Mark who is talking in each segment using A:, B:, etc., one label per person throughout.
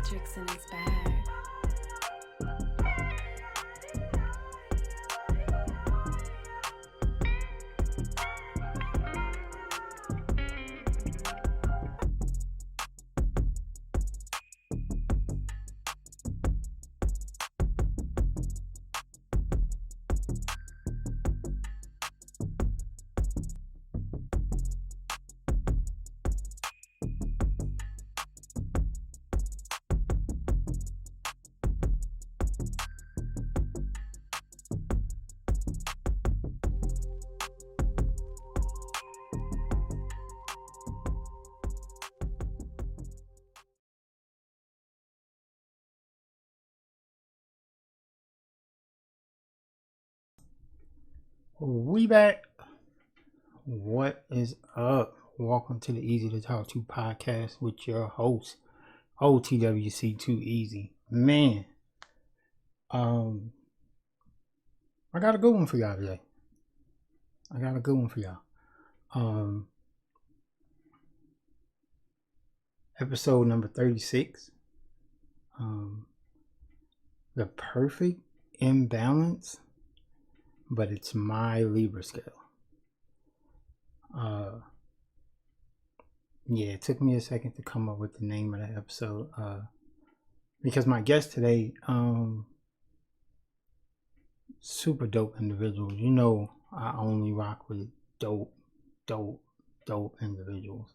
A: tricks in his bag.
B: We back. What is up? Welcome to the Easy to Talk to podcast with your host, OTWC Too Easy. Man, I got a good one for y'all today. Episode number 36. The perfect imbalance, but it's my Libra scale. Yeah, it took me a second to come up with the name of the episode. Because my guest today, super dope individuals. You know, I only rock with dope individuals.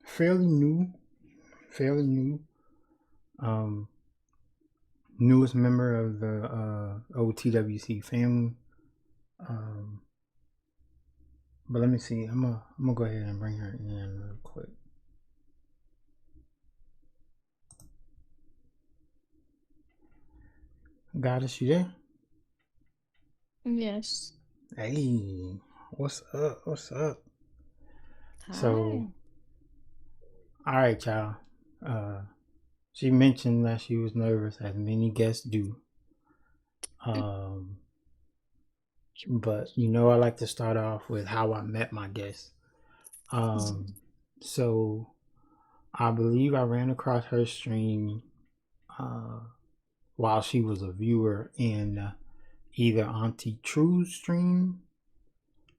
B: Fairly new. Newest member of the OTWC family. But let me see. I'm gonna go ahead and bring her in real quick. Goddess, you there?
C: Yes.
B: Hey, what's up?
C: Hi.
B: So, all right, y'all. She mentioned that she was nervous, as many guests do. But you know, I like to start off with how I met my guests. So I believe I ran across her stream while she was a viewer in either Auntie True's stream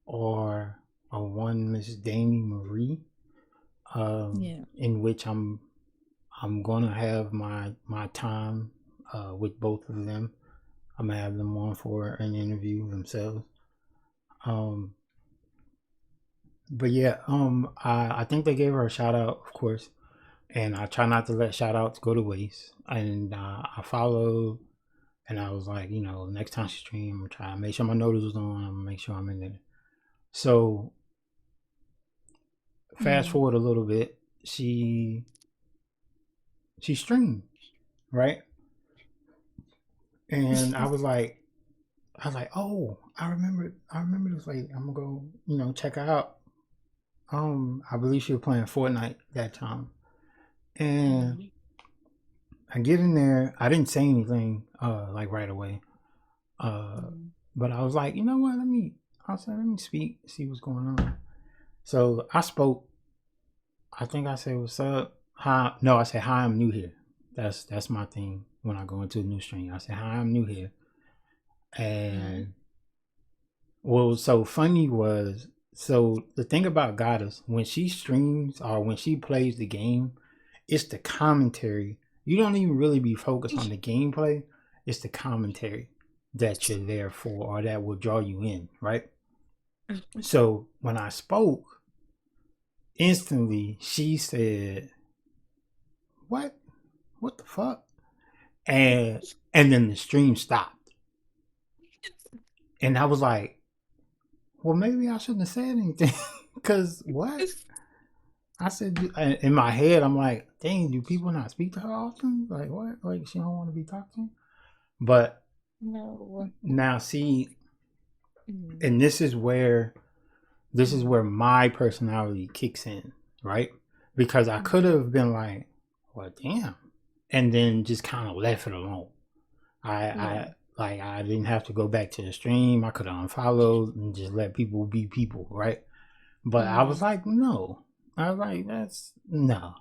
B: or a one Miss Damie Marie, in which I'm gonna have my time with both of them. I'm gonna have them on for an interview themselves. But yeah, I think they gave her a shout out, of course, and I try not to let shout outs go to waste. And I followed, and I was like, you know, next time she stream, I'm gonna try to make sure my notice was on. I'm gonna make sure I'm in there. So fast forward a little bit, she streamed, right? And I was like, oh, I remember this lady. I'm gonna go, you know, check her out. I believe she was playing Fortnite that time. And I get in there. I didn't say anything like right away. But I was like, you know what, let me speak, see what's going on. So I spoke. I think I said, what's up? Hi. No, I said, hi, I'm new here. That's my thing when I go into a new stream. I said, hi, I'm new here. And what was so funny was, so the thing about Goddess, when she streams or when she plays the game, it's the commentary. You don't even really be focused on the gameplay. It's the commentary that you're there for, or that will draw you in, right? So when I spoke, instantly she said, what the fuck? And then the stream stopped. And I was like, well, maybe I shouldn't have said anything. Because what? I said, in my head, I'm like, dang, do people not speak to her often? Like, what? Like, she don't want to be talked to? But
C: no.
B: Now, see, and this is where my personality kicks in, right? Because I could have been like, well, damn, and then just kind of left it alone. I didn't have to go back to the stream. I could have unfollowed and just let people be people, right? But I was
C: Mm.
B: like, no. I was like, that's no.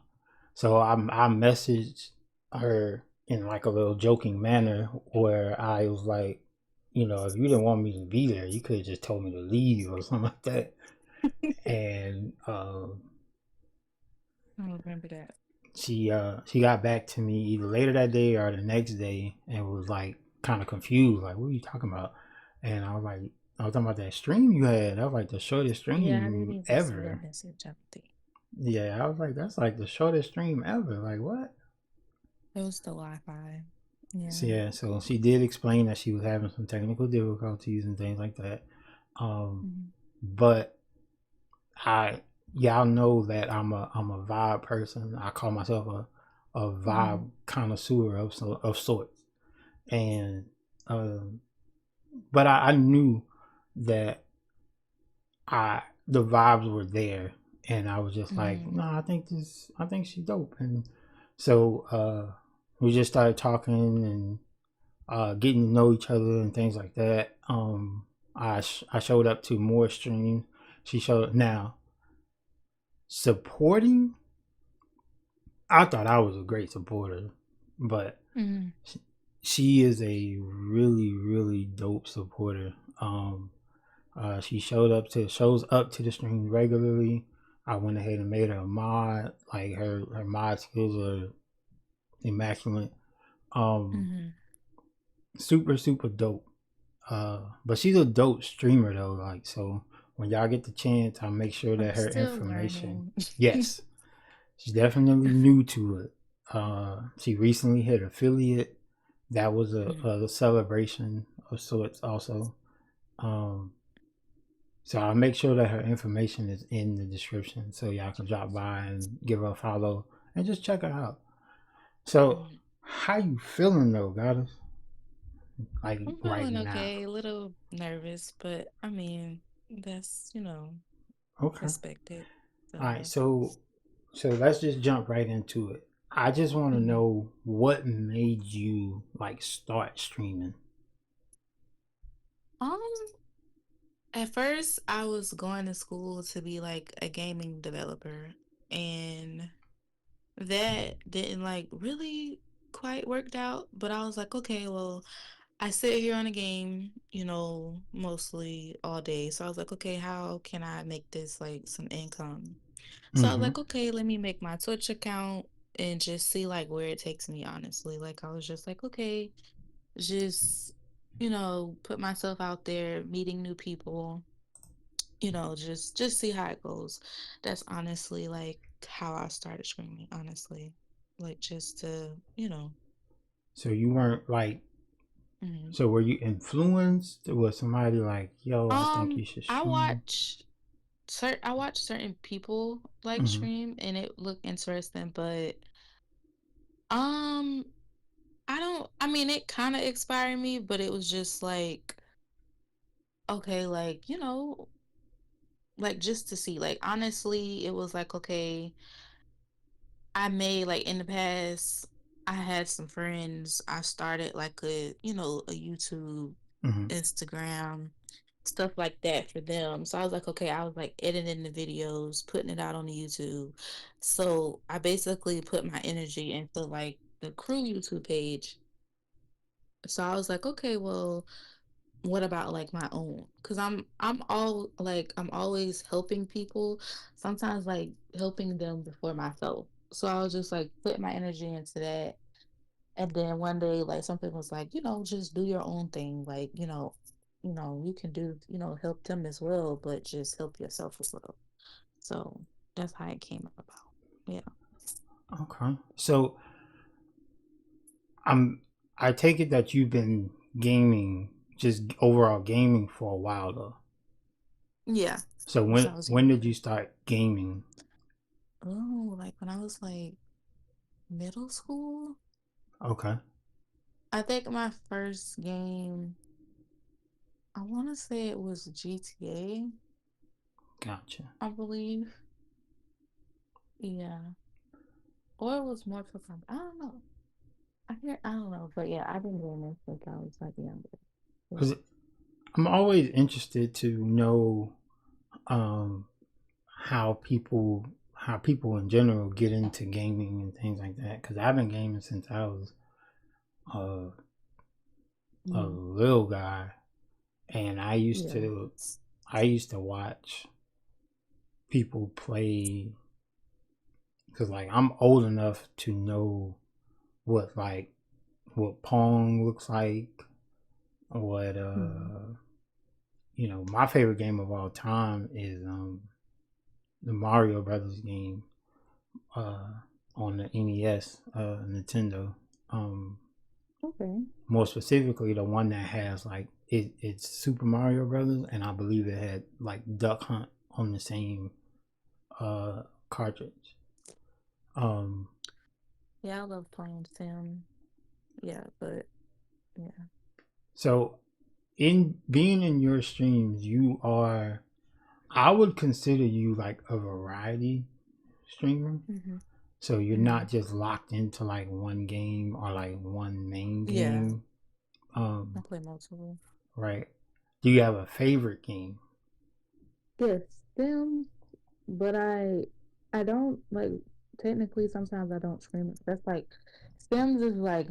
B: So I messaged her in like a little joking manner where I was like, if you didn't want me to be there, you could have just told me to leave or something like that. And
C: I remember that.
B: she got back to me either later that day or the next day and was like kind of confused, like, what are you talking about? And I was talking about that stream you had. That was like the shortest
C: Yeah, I didn't
B: stream
C: even see that
B: ever.
C: message, I think.
B: Yeah, I was like, that's like the shortest stream ever. Like, what?
C: It was the Wi-Fi.
B: So,
C: Yeah.
B: yeah, so she did explain that she was having some technical difficulties and things like that. Um,
C: Mm.
B: but I y'all know that I'm a vibe person. I call myself a
C: Mm-hmm.
B: vibe connoisseur of sorts. And um, but I knew that I the vibes were there, and I was just like,
C: Mm-hmm.
B: no, I think she's dope. And so we just started talking and getting to know each other and things like that. I showed up to more streams. She showed now supporting. I thought I was a great supporter, but
C: Mm-hmm.
B: she is a really really dope supporter. She shows up to the stream regularly. I went ahead and made her a mod. Like her mod skills are immaculate. Um,
C: Mm-hmm.
B: super super dope. But she's a dope streamer though. Like so, when y'all get the chance, I'll make sure
C: I'm
B: that her
C: still
B: information.
C: learning.
B: Yes, she's definitely new to it. She recently hit affiliate. That was
C: Mm.
B: a celebration of sorts also. Um, so I'll make sure that her information is in the description so y'all can drop by and give her a follow and just check her out. So,
C: Mm.
B: how you feeling though, Goddess? Like
C: I'm
B: right
C: feeling
B: now?
C: okay, a little nervous, but I mean, that's,
B: Okay.
C: expected. So
B: All right.
C: yeah.
B: So let's just jump right into it. I just want to
C: Mhm.
B: know what made you like start streaming.
C: Um, at first I was going to school to be like a gaming developer, and that didn't like really quite worked out, but I was like, okay, well, I sit here on a game, mostly all day. So I was like, okay, how can I make this like some income? So I was
B: Mm-hmm.
C: like, okay, let me make my Twitch account and just see like where it takes me, honestly. Like I was just like, okay, just put myself out there, meeting new people, just see how it goes. That's honestly like how I started streaming, honestly. Like just to,
B: So you weren't like.
C: mhm.
B: So were you influenced? Was somebody like, "Yo, I think
C: um
B: you should
C: I
B: stream"?
C: watch I watch certain people like
B: Mm-hmm.
C: stream and it looked interesting, but um I mean it kind of inspired me, but it was just like okay, like, like just to see. Like honestly, it was like okay, I made like in the past I had some friends. I started like a YouTube,
B: Mm-hmm.
C: Instagram, stuff like that for them. So I was like, okay, I was like editing the videos, putting it out on the YouTube. So I basically put my energy into like the crew YouTube page. So I was like, okay, well, what about like my own? Because I'm always helping people. Sometimes like helping them before myself. So I was just like putting my energy into that. And then one day, like something was like, just do your own thing. Like, you can do, help them as well, but just help yourself as well. So that's how it came about. Yeah.
B: Okay. So I'm. I take it that you've been gaming, just overall gaming for a while though.
C: Yeah.
B: So
C: Since
B: when
C: I was
B: when did
C: younger.
B: you start gaming?
C: Oh, like when I was like middle school.
B: Okay,
C: I think my first game, I want to say it was GTA,
B: gotcha.
C: I believe. Yeah. Or it was Mortal Kombat. I don't know. I don't know. But yeah, I've been doing this since I was like younger. Yeah.
B: Because I'm always interested to know, um, how people in general get into gaming and things like that. Because I've been gaming since I was a, a
C: Mm-hmm.
B: little guy, and
C: Yeah.
B: I used to watch people play because like I'm old enough to know what like what Pong looks like, what
C: Mm-hmm.
B: my favorite game of all time is the Mario Brothers game uh on the NES, Nintendo. Um
C: Okay.
B: More specifically the one that has like it's Super Mario Brothers, and I believe it had like Duck Hunt on the same uh cartridge. Um
C: Yeah, I love playing Sim. Yeah, but yeah.
B: so in being in your streams, you are I would consider you like a variety streamer.
C: Mm-hmm.
B: So you're
C: Mm-hmm.
B: not just locked into like one game or like one main
C: Yeah,
B: game.
C: I
B: Um,
C: play multiple.
B: right. Do you have a favorite game?
C: Yes, Sim, but I don't like technically sometimes I don't stream it. That's like Sims is like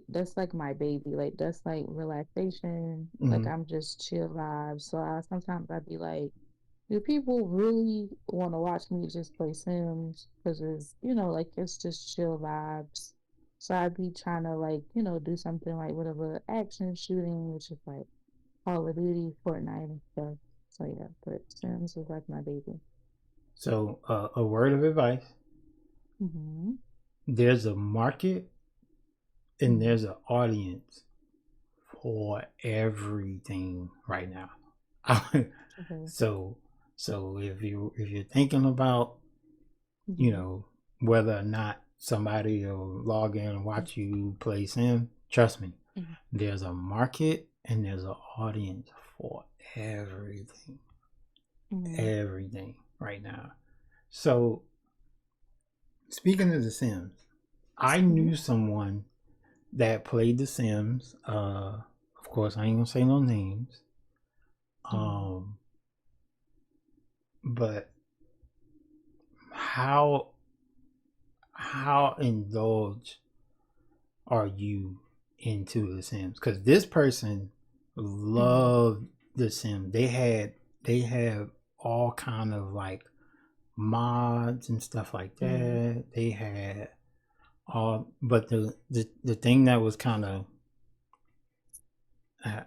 C: that's like my baby. Like that's like relaxation. Like
B: Mm-hmm.
C: I'm just chill vibes. So I sometimes I'd be like, do people really want to watch me just play Sims? Because like it's just chill vibes. So I'd be trying to like, do something like whatever action shooting, which is like Call of Duty, Fortnite and stuff. So yeah, but Sims is like my baby.
B: So, a word of advice:
C: Mm-hmm.
B: there's a market and
C: Mm-hmm.
B: there's an audience for everything right now.
C: Okay.
B: so, so if you're thinking about you
C: Mm-hmm.
B: know whether or not somebody will log in and watch you play Sim, trust me,
C: Mm-hmm.
B: there's a market and there's an audience for everything,
C: Mm-hmm.
B: everything right now. So speaking of the Sims, I
C: Mm-hmm.
B: knew someone that played the Sims. Of course, I ain't gonna say no names.
C: Mm-hmm.
B: Um, but how how indulged are you into the Sims? Because this person
C: Mm-hmm.
B: loved the Sims. They have all kind of like mods and stuff like
C: Mm-hmm.
B: that. They had all, but the thing that was kind of uh,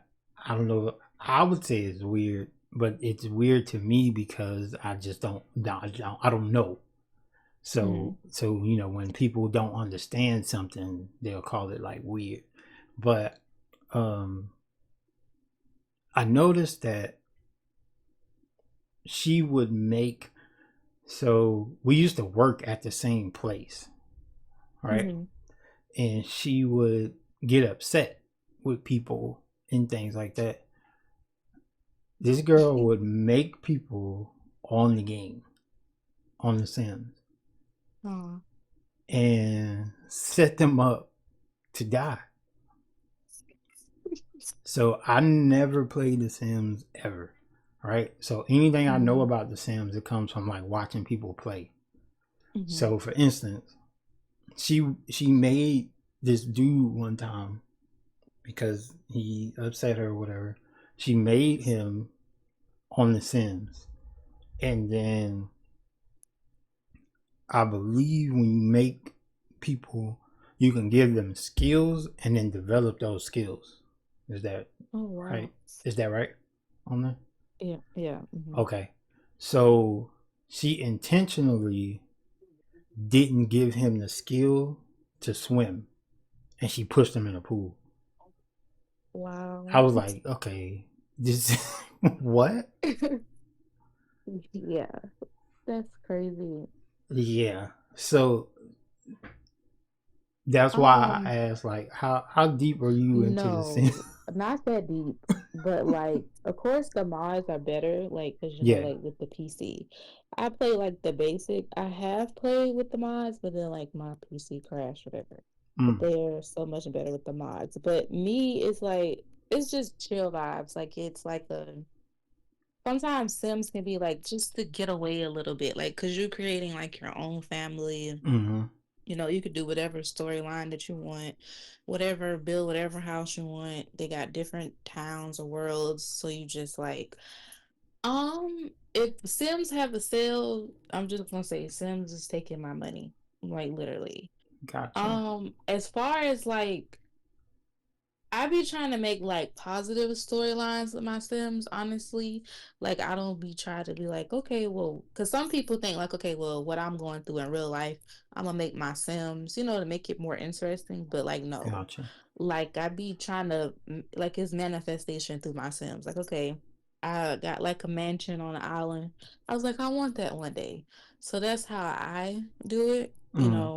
B: I don't know. I would say it's weird, but it's weird to me because I just I don't know.
C: Mm-hmm.
B: So when people don't understand something, they'll call it like weird. But um I noticed that she would make so we used to work at the same place, right?
C: Mm-hmm.
B: And she would get upset with people and things like that. This girl would make people on the game, on the Sims,
C: Oh.
B: and set them up to die. So I never played The Sims ever, right? So anything I know
C: Mm-hmm.
B: about The Sims, it comes from like watching people play.
C: Mm-hmm.
B: So for instance, she made this dude one time because he upset her or whatever. She made him on The Sims, and then I believe when you make people, you can give them skills and then develop those skills. Is that
C: Oh wow.
B: right? Is that right on there?
C: Yeah. Yeah. Mm-hmm.
B: Okay. So she intentionally didn't give him the skill to swim and she pushed him in a pool. I
C: Wow.
B: was like, okay, this what?
C: Yeah, that's crazy.
B: Yeah. So that's why I
C: Um,
B: asked like how deep are you into the scene?
C: no, not that deep, but like, of course, the mods are better, like, because
B: Yeah.
C: like with the PC, I play like the basic. I have played with the mods, but then like my PC crashed, whatever. But
B: Mm.
C: they're so much better with the mods. But me, it's like it's just chill vibes. Like it's like a sometimes Sims can be like just to get away a little bit, like because you're creating like your own family.
B: Mm-hmm.
C: You know, you could do whatever storyline that you want, whatever, build whatever house you want. They got different towns or worlds, so you just like, if Sims have a sale, I'm just gonna say Sims is taking my money, like literally.
B: Gotcha.
C: As far as like I be trying to make like positive storylines with my Sims, honestly. Like I don't be trying to be like, okay, well, because some people think like, okay, well, what I'm going through in real life, I'm gonna make my Sims, to make it more interesting. But like, no,
B: Gotcha.
C: like I be trying to like it's manifestation through my Sims. Like, okay, I got like a mansion on an island. I was like, I want that one day. So that's how I do it.
B: Mm.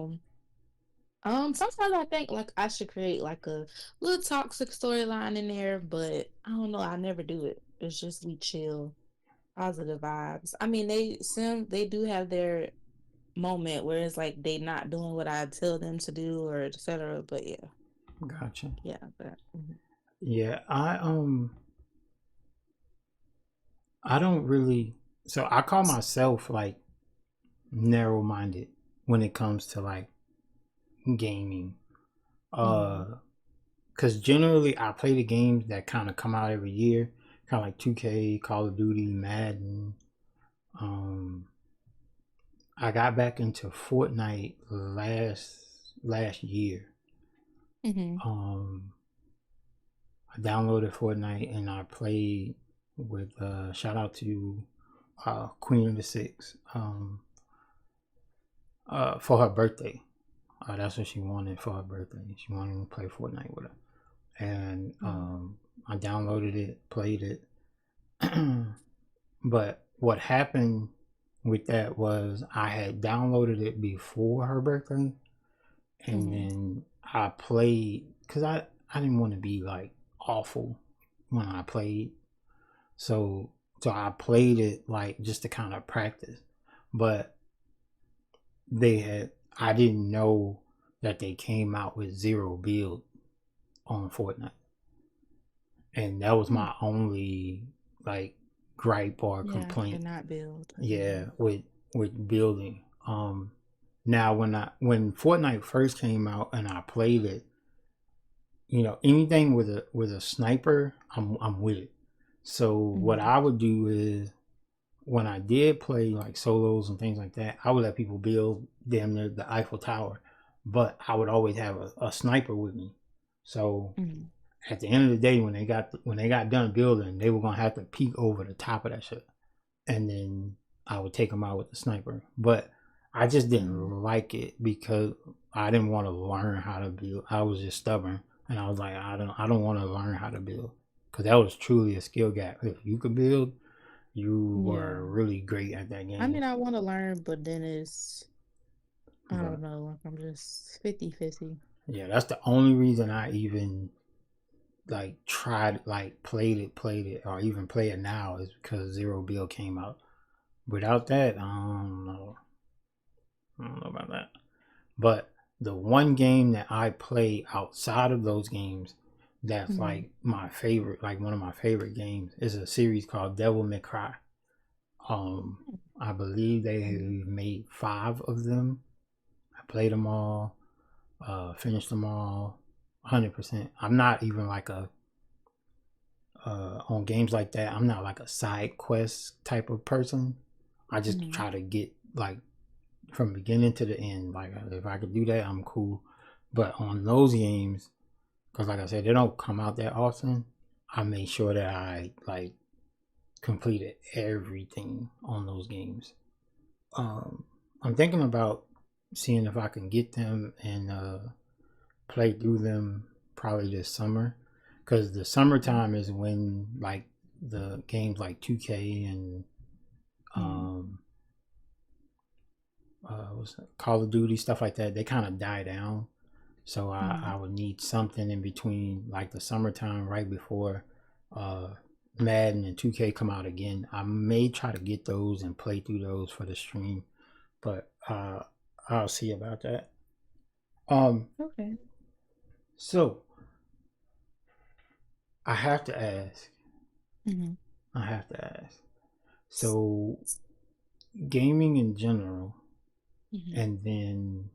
C: Sometimes I think like I should create like a little toxic storyline in there, but I don't know. I never do it. It's just we chill, positive vibes. I mean, they do have their moment where it's like they not doing what I tell them to do or etc. But yeah,
B: Gotcha.
C: yeah, but
B: Yeah, I don't really, so I call myself like narrow minded when it comes to like gaming.
C: mm-hmm,
B: Uh because generally I play the games that kind of come out every year, kind of like 2K, Call of Duty, Madden. Um I got back into Fortnite last year.
C: mm-hmm,
B: Um I downloaded Fortnite and I played with shout out to Queen of the Six for her birthday. That's what she wanted for her birthday. She wanted to play Fortnite with her, and
C: mm-hmm,
B: I downloaded it, played it. But what happened with that was I had downloaded it before her birthday, and
C: mm-hmm,
B: then I played because I didn't want to be like awful when I played, so I played it like just to kind of practice, but they had I didn't know that they came out with zero build on Fortnite, and that was
C: mm.
B: my only like gripe or
C: Yeah, I
B: complaint.
C: cannot build.
B: Yeah, with building. Now when Fortnite first came out and I played it, anything with a sniper, I'm with it. So what
C: Mm-hmm,
B: I would do is when I did play like solos and things like that, I would let people build damn near the Eiffel Tower, but I would always have a sniper with me. So
C: mm-hmm,
B: at the end of the day, when they got done building, they were gonna have to peek over the top of that shit, and then I would take them out with the sniper. But I just
C: mm-hmm.
B: didn't like it because I didn't want to learn how to build. I was just stubborn, and I was like, I don't want to learn how to build because that was truly a skill gap. If you could build, you
C: Yeah.
B: were really great at that
C: I
B: game.
C: mean, I want to learn, but then I
B: But
C: don't know. Like I'm just 50-50.
B: yeah, that's the only reason I even like tried like played it or even play it now is because Zero Bill came out. Without that, I don't know about that. But the one game that I play outside of those games that's
C: Mm-hmm.
B: like my favorite, like one of my favorite games, is a series called Devil May Cry. Um, I believe they have made 5 of them. I played them all, finished them all, 100%. I'm not even like a on games like that. I'm not like a side quest type of person. I just
C: Mm-hmm.
B: try to get like from beginning to the end. Like if I could do that, I'm cool. But on those games, because like I said, they don't come out that often. I make sure that I like completed everything on those games. Um, I'm thinking about seeing if I can get them and play through them probably this summer, because the summertime is when like the games like 2K and
C: Mm-hmm.
B: um, Call of Duty stuff like that, they kind of die down. So
C: Mm-hmm.
B: I would need something in between, like the summertime, right before uh, Madden and 2K come out again. I may try to get those and play through those for the stream, but I'll see about that. Um,
C: Okay.
B: so I have to ask.
C: Mm-hmm.
B: I have to ask. So gaming in general,
C: Hmm.
B: and then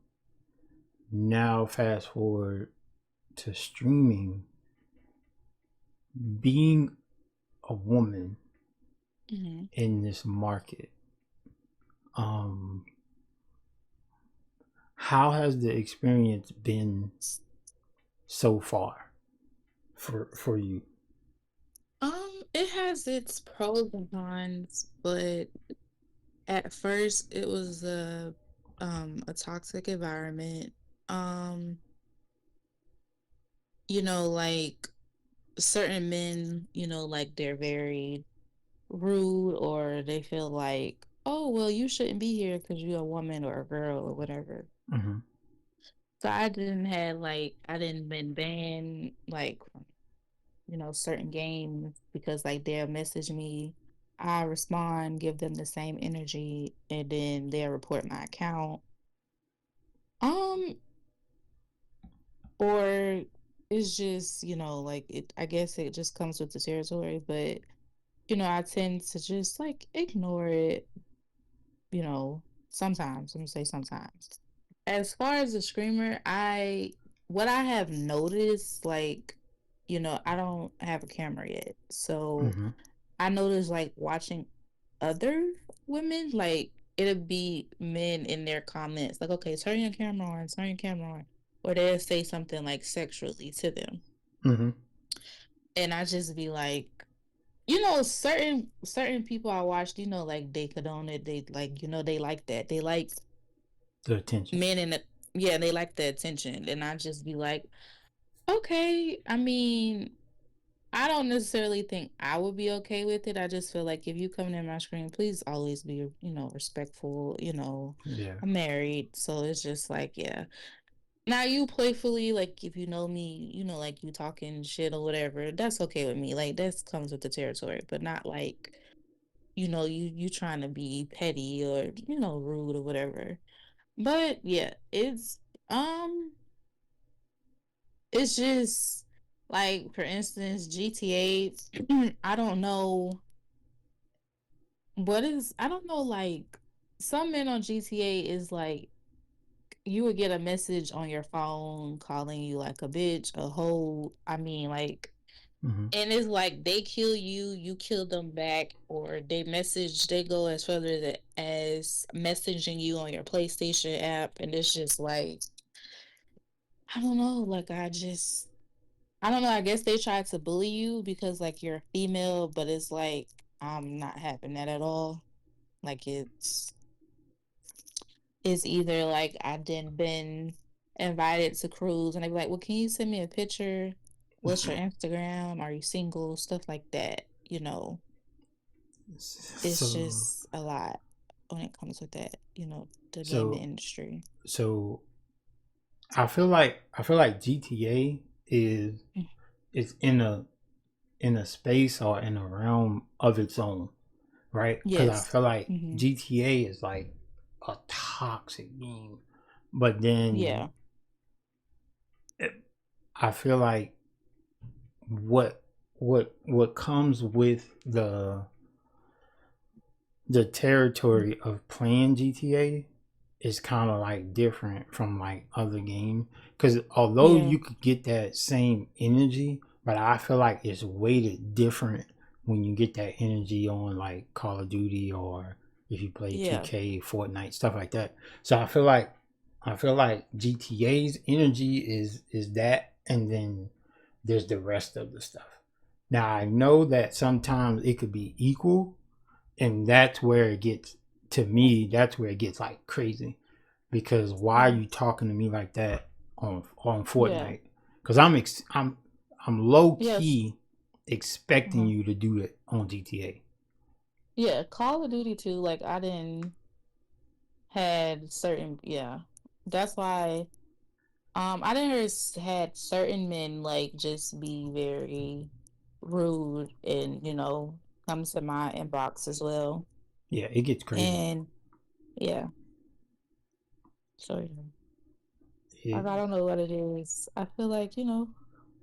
B: now fast forward to streaming, being a woman
C: Hmm.
B: in this market. Um, how has the experience been so far for you?
C: It has its pros and cons, but at first it was a toxic environment. Um, like certain men, like they're very rude or they feel like, oh, well, you shouldn't be here because you're a woman or a girl or whatever.
B: Mm-hmm.
C: So I didn't been banned like from, certain games because like they'll message me, I respond, give them the same energy, and then they'll report my account. Um, or it's just, like I guess it just comes with the territory, but I tend to just like ignore it, sometimes. I'm gonna say sometimes. As far as the screamer, what I have noticed, like, I don't have a camera yet. So
B: Mm-hmm.
C: I noticed like watching other women, like it'll be men in their comments, like, okay, turn your camera on. Or they'll say something like sexually to them.
B: Mm-hmm.
C: And I just be like, certain people I watched, like they condone it. They like, they like that. They like
B: The attention.
C: men in the yeah, they like the attention. And I just be like, okay. I mean, I don't necessarily think I would be okay with it. I just feel like if you come in my screen, please always be, respectful.
B: Yeah.
C: I'm married, so it's just like, yeah. Now you playfully, like if you know me, like you talking shit or whatever, that's okay with me. Like that comes with the territory, but not like, you trying to be petty or, rude or whatever. But yeah, um it's just like for instance, GTA, I don't know I don't know, like some men on GTA is like you would get a message on your phone calling you like a bitch, a hoe. I mean, like,
B: Mm-hmm.
C: and it's like they kill you, you kill them back, or they go as further as messaging you on your PlayStation app, and it's just like, I don't know, like I don't know, I guess they try to bully you because like you're a female, but it's like I'm not having that at all. Like it's either like I didn't been invited to cruise and they be like, well, can you send me a picture? What's your Instagram? Are you single? Stuff like that. It's
B: So
C: just a lot when it comes with that, the gaming
B: so
C: industry.
B: so I feel like GTA is
C: Mm.
B: is in a space or in a realm of its own, right? Because I
C: Yes.
B: feel like
C: Hmm.
B: GTA is like a toxic game, but then
C: Yeah.
B: it, I feel like what what comes with the territory of playing GTA is kind of like different from like other games because although
C: Yeah.
B: you could get that same energy, but I feel like it's weighted different when you get that energy on like Call of Duty or if you play
C: Yeah.
B: 2K, Fortnite, stuff like that. So I feel like GTA's energy is that, and then there's the rest of the stuff. Now I know that sometimes it could be equal, and that's where it gets to me. That's where it gets like crazy because why are
C: Yeah.
B: you talking to me like that on
C: Yeah.
B: Fortnite? Because I'm low
C: Yes.
B: key expecting
C: Uh-huh.
B: you to do it on GTA.
C: Yeah. Call of Duty too. Like I didn't had certain, yeah. That's why I didn't hear had certain men like just be very rude and come to my inbox as well.
B: Yeah, it gets crazy.
C: And yeah, so yeah.
B: It,
C: Like I don't know what it is. I feel like,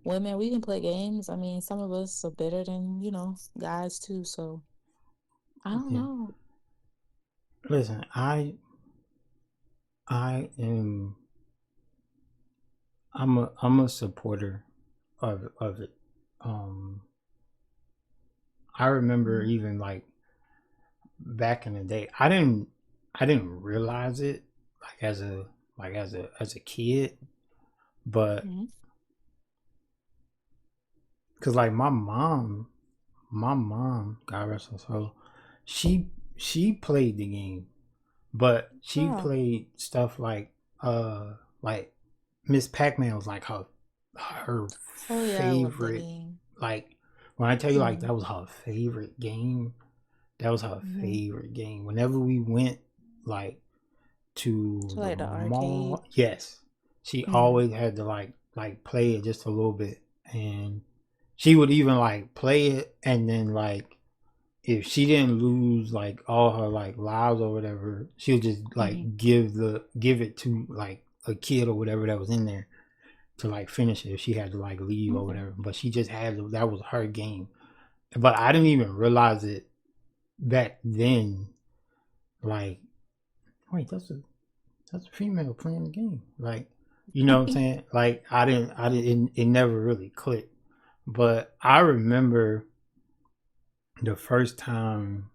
C: women, we can play games. I mean, some of us are better than, guys too. So I don't
B: Yeah.
C: know.
B: Listen, I am I'm a supporter of it. Um, I remember
C: Mhm.
B: even like back in the day, I didn't realize it like as a kid, but
C: Mhm.
B: because like my mom, God rest her soul, she she played the game, but she
C: Oh.
B: played stuff like Miss Pac-Man was like her
C: Oh yeah, I love that
B: favorite.
C: game.
B: Like when I tell you like
C: Mhm.
B: that was her favorite game, that was her
C: Mhm.
B: favorite game. Whenever we went like to
C: So
B: the
C: like the arcade.
B: mall, yes, she
C: Mhm.
B: always had to like play it just a little bit, and she would even like play it, and then like if she didn't lose like all her like lives or whatever, she'll just
C: Mhm.
B: like give it to like a kid or whatever that was in there to like finish it if she had to like leave or
C: Okay.
B: whatever. But she just had to, that was her game. But I didn't even realize it back then. Like, wait, that's a female playing the game. Like, you know what I'm saying? Like, I didn't. It never really clicked. But I remember the first time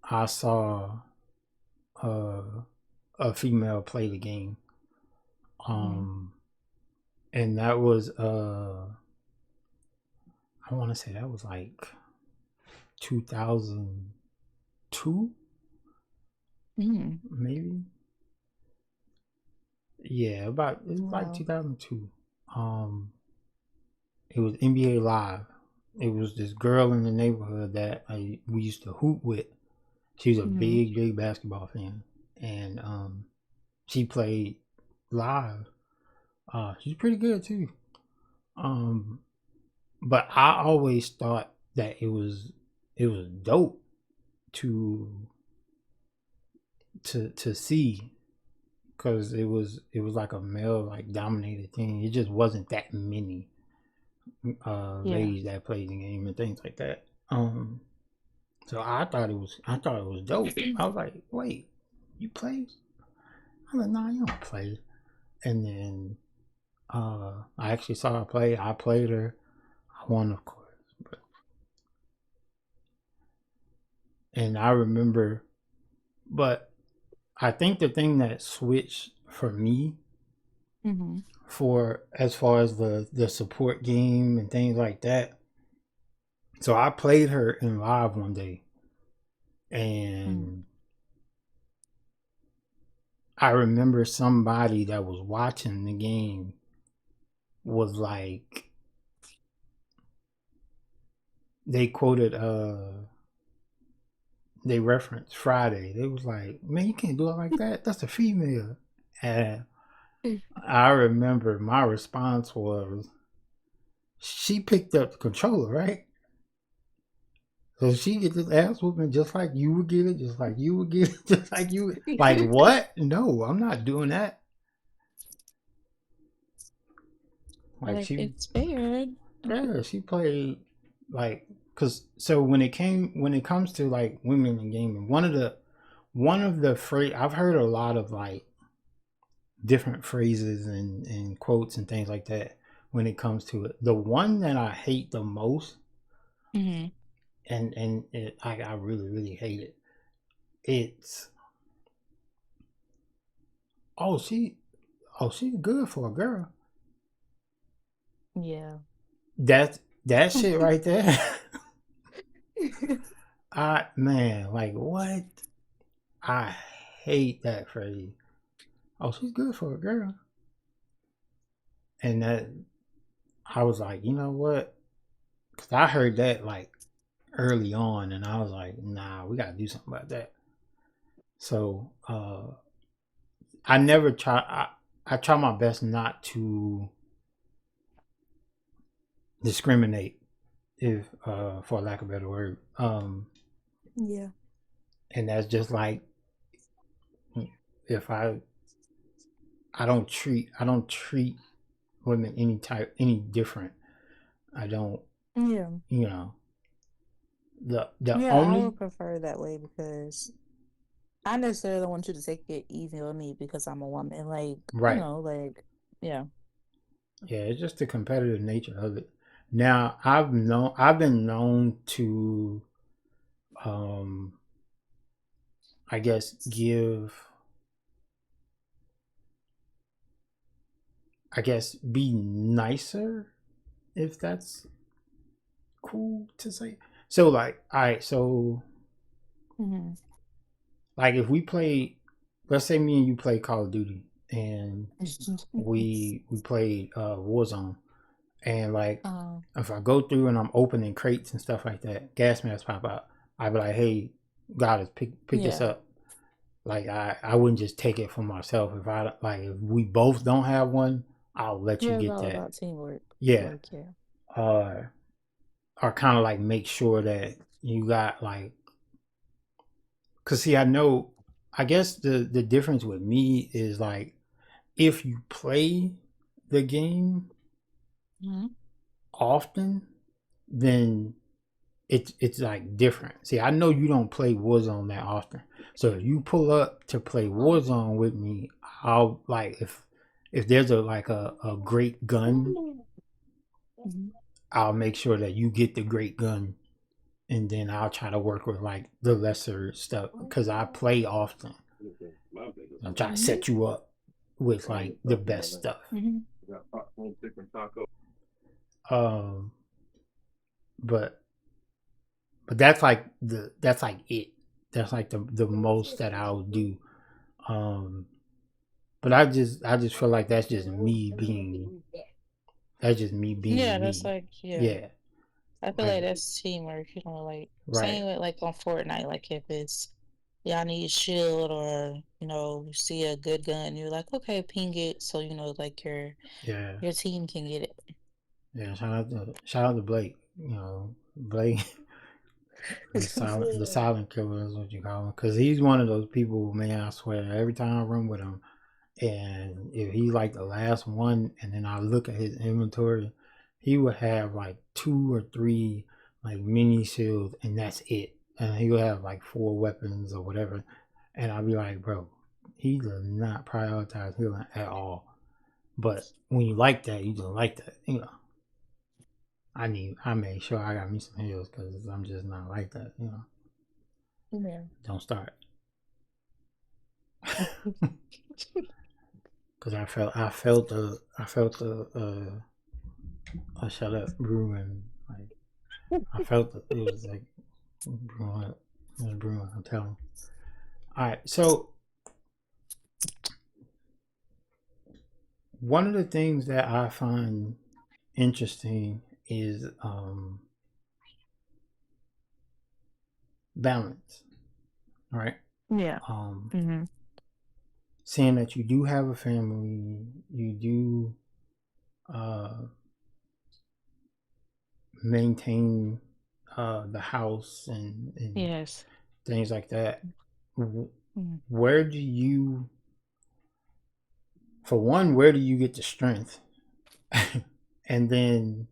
B: I saw uh, a female play the game.
C: Mhm.
B: Um, and that was I want to say that was like 2002,
C: Mhm.
B: maybe. Yeah, about it was like
C: Wow.
B: 2002. Um, it was NBA Live. It was this girl in the neighborhood that we used to hoop with. She was a
C: Mhm.
B: big basketball fan, and she played live. She's pretty good too. Um, but I always thought that it was dope to to see because it was like a male like dominated thing. It just wasn't that many
C: Yeah.
B: ladies that played the game and things like that. So I thought it was dope. I was like, wait, you play? I was like, nah, you don't play. And then I actually saw her play. I played her. I won, of course. But and I remember, but I think the thing that switched for me
C: Mhm.
B: for as far as the support game and things like that. So I played her in live one day,
C: Mhm.
B: and I remember somebody that was watching the game was like they quoted they referenced Friday. They was like, "Man, you can't do it like that. That's a female." And I remember my response was, "She picked up the controller, right? So she get this ass whooping just like you would get it, just like you would get it, just like you would. Like what? No, I'm not doing that." Like
C: Like
B: she,
C: it's fair.
B: yeah, she played like because so when it comes to like women in gaming, one of the phrase I've heard a lot of like different phrases and quotes and things like that when it comes to it. The one that I hate the most,
C: Mhm.
B: I really hate it. It's oh she she's good for a girl.
C: Yeah.
B: That shit right there. I man, like what? I hate that phrase. Oh, she's good for a girl. And that I was like, you know what? Because I heard that like early on, and I was like, nah, we got to do something about that. So I never try. I try my best not to discriminate, if for lack of a better word.
C: Yeah.
B: And that's just like if I don't treat women any different. I don't,
C: Yeah.
B: you know. The
C: Yeah, I
B: only
C: would prefer that way because I necessarily don't want you to take it easy on me because I'm a woman. Like,
B: right.
C: yeah.
B: Yeah, it's just the competitive nature of it. Now, I've been known to, um, I guess, I guess, be nicer, if that's cool to say. So, like, all right, so,
C: Hmm.
B: like, if we play, let's say me and you play Call of Duty, and we played Warzone, and like,
C: um,
B: if I go through and I'm opening crates and stuff like that, gas masks pop out. I'd be like, hey, gotta pick this
C: yeah.
B: up. Like I wouldn't just take it for myself. If I like if we both don't have one, I'll let you
C: Yeah, it's
B: get
C: all
B: that.
C: about teamwork.
B: Yeah.
C: Like, yeah.
B: Uh or kind of like make sure that you got like cuz see I know I guess the difference with me is like if you play the game
C: Hmm.
B: often, then it's like different. See, I know you don't play Warzone that often. So if you pull up to play Warzone with me, I'll like if there's a like a great gun,
C: Hmm.
B: I'll make sure that you get the great gun, and then I'll try to work with like the lesser stuff because I play often. I'm trying to
C: Hmm.
B: set you up with like the best stuff.
C: Hmm.
B: Um, but that's like that's like it. That's like the most that I'll do. Um, But I just feel like that's just me
C: Yeah,
B: being
C: that's
B: me.
C: like, yeah.
B: Yeah.
C: I feel like
B: Like
C: that's teamwork, like
B: right.
C: same with like on Fortnite, like if it's y'all need shield or, you see a good gun, you're like, okay, ping it so like
B: Yeah.
C: your team can get it.
B: Yeah. Shout out to Blake. Blake the silent killer is what you call him. Cause he's one of those people, man, I swear, every time I run with him and if he's like the last one and then I look at his inventory, he would have like two or three like mini shields and that's it. And he would have like four weapons or whatever. And I'd be like, bro, he does not prioritize healing at all. But when you like that, you just like that. I made sure I got me some heals because I'm just not like that.
C: Yeah.
B: Don't start. Because I felt the shut up brewing. Like I felt it was like brewing. It was brewing. I'm telling you. All right. So one of the things that I find interesting is balance. All right.
C: Yeah.
B: Um,
C: Hmm.
B: Saying that you do have a family, you do uh, maintain the house and
C: Yes.
B: things like that.
C: Mhm.
B: Where do you, for one, where do you get the strength? And then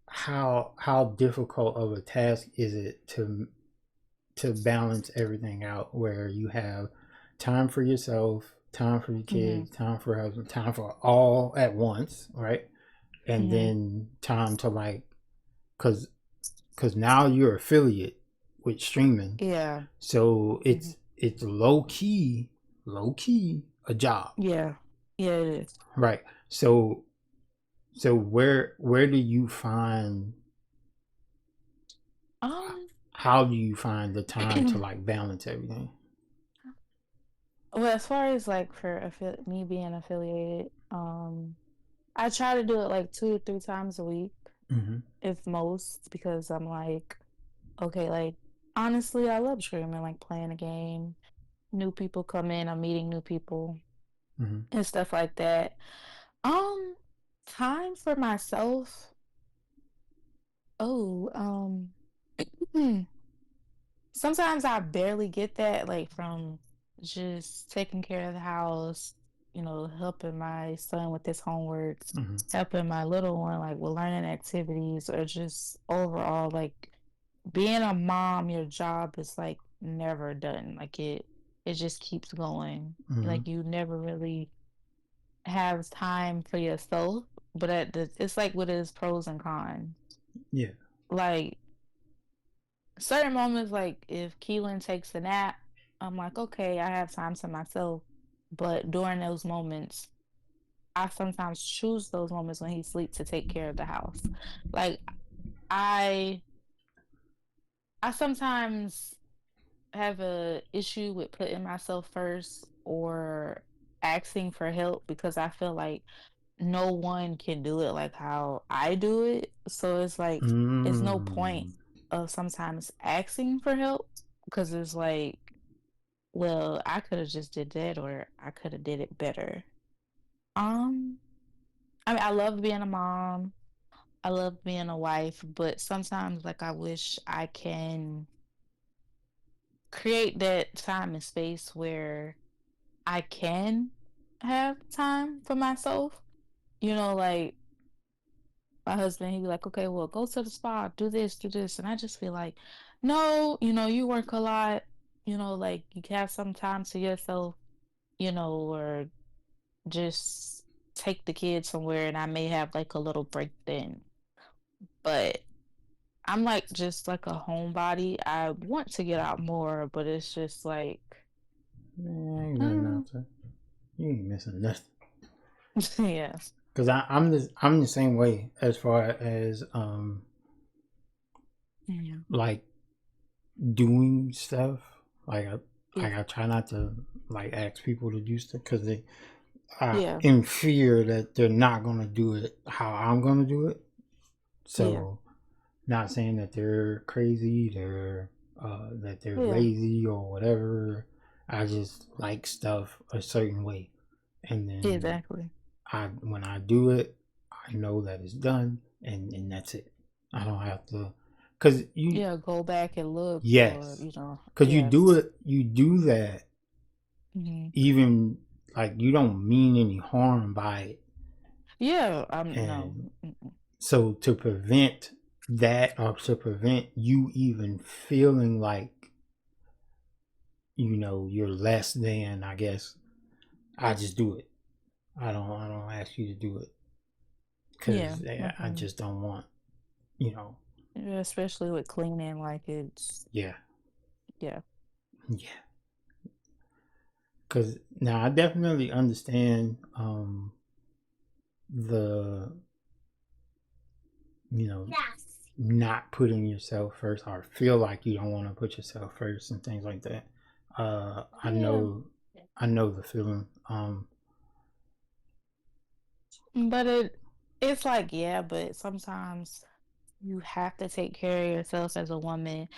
B: how difficult of a task is it to balance everything out where you have time for yourself, time for your
C: Mhm.
B: kids, time for husband, time for all at once, right? And
C: Mhm.
B: then time to like, cause now you're affiliate with streaming,
C: Yeah.
B: so
C: Mhm.
B: it's low key a job,
C: Yeah. Yeah, it is.
B: right? So where do you find
C: Um,
B: how do you find the time to like balance everything?
C: well, as far as like for me being affiliated, I try to do it like 2 or 3 times a week,
B: Mm-hmm.
C: if most, because I'm like, okay, like honestly, I love streaming, like playing a game. New people come in, I'm meeting new people
B: Mm-hmm.
C: and stuff like that. Um, Time for myself. Oh, sometimes I barely get that, like from just taking care of the house, helping my son with his homework,
B: Mm-hmm.
C: helping my little one like with learning activities, or just overall like being a mom, your job is like never done. Like it just keeps going.
B: Mm-hmm.
C: Like you never really have time for yourself, but it's like with its pros and cons.
B: Yeah.
C: Like certain moments, like if Keelan takes a nap, I'm like, okay, I have time to myself. But during those moments, I sometimes choose those moments when he sleeps to take care of the house. Like I I sometimes have a issue with putting myself first or asking for help because I feel like no one can do it like how I do it. So it's like it's no point
B: Mm.
C: of sometimes asking for help because it's like, well, I could have just did that or I could have did it better. Um, I mean, I love being a mom. I love being a wife, but sometimes like I wish I can create that time and space where I can have time for myself. Like my husband, he'd be like, okay, well, go to the spa, do this, do this. And I just feel like, no, you work a lot, like you can have some time to yourself, or just take the kids somewhere and I may have like a little break then. But I'm like just like a homebody. I want to get out more, but it's just like,
B: Man, ain't nothing
C: uh,
B: out there. You ain't missing nothing.
C: yeah,
B: Cause I'm the same way as far as
C: yeah,
B: like doing stuff. Like
C: yeah,
B: I try not to like ask people to do stuff because they
C: yeah,
B: in fear that they're not gonna do it how I'm gonna do it.
C: yeah,
B: So not saying that they're crazy, that they're
C: yeah,
B: lazy or whatever. I just like stuff a certain way, and then
C: exactly.
B: I when I do it, I know that it's done, and that's it. I don't have to, cause you
C: Yeah, go back and look or,
B: yes, cause
C: yes.
B: you do that
C: Hmm.
B: even like you don't mean any harm by it,
C: Yeah, no.
B: and so to prevent that or to prevent you even feeling like you're less than, I guess, I just do it. I don't ask you to do it
C: Yeah,
B: because I
C: okay.
B: just don't want you know
C: Yeah, especially with cleaning, like it's
B: yeah,
C: yeah.
B: yeah. Because now I definitely understand the you know not putting yourself first or feel like you don't want to put yourself first and things like that. I
C: Yeah.
B: know the feeling.
C: But it's like, yeah, but sometimes you have to take care of yourself as a woman.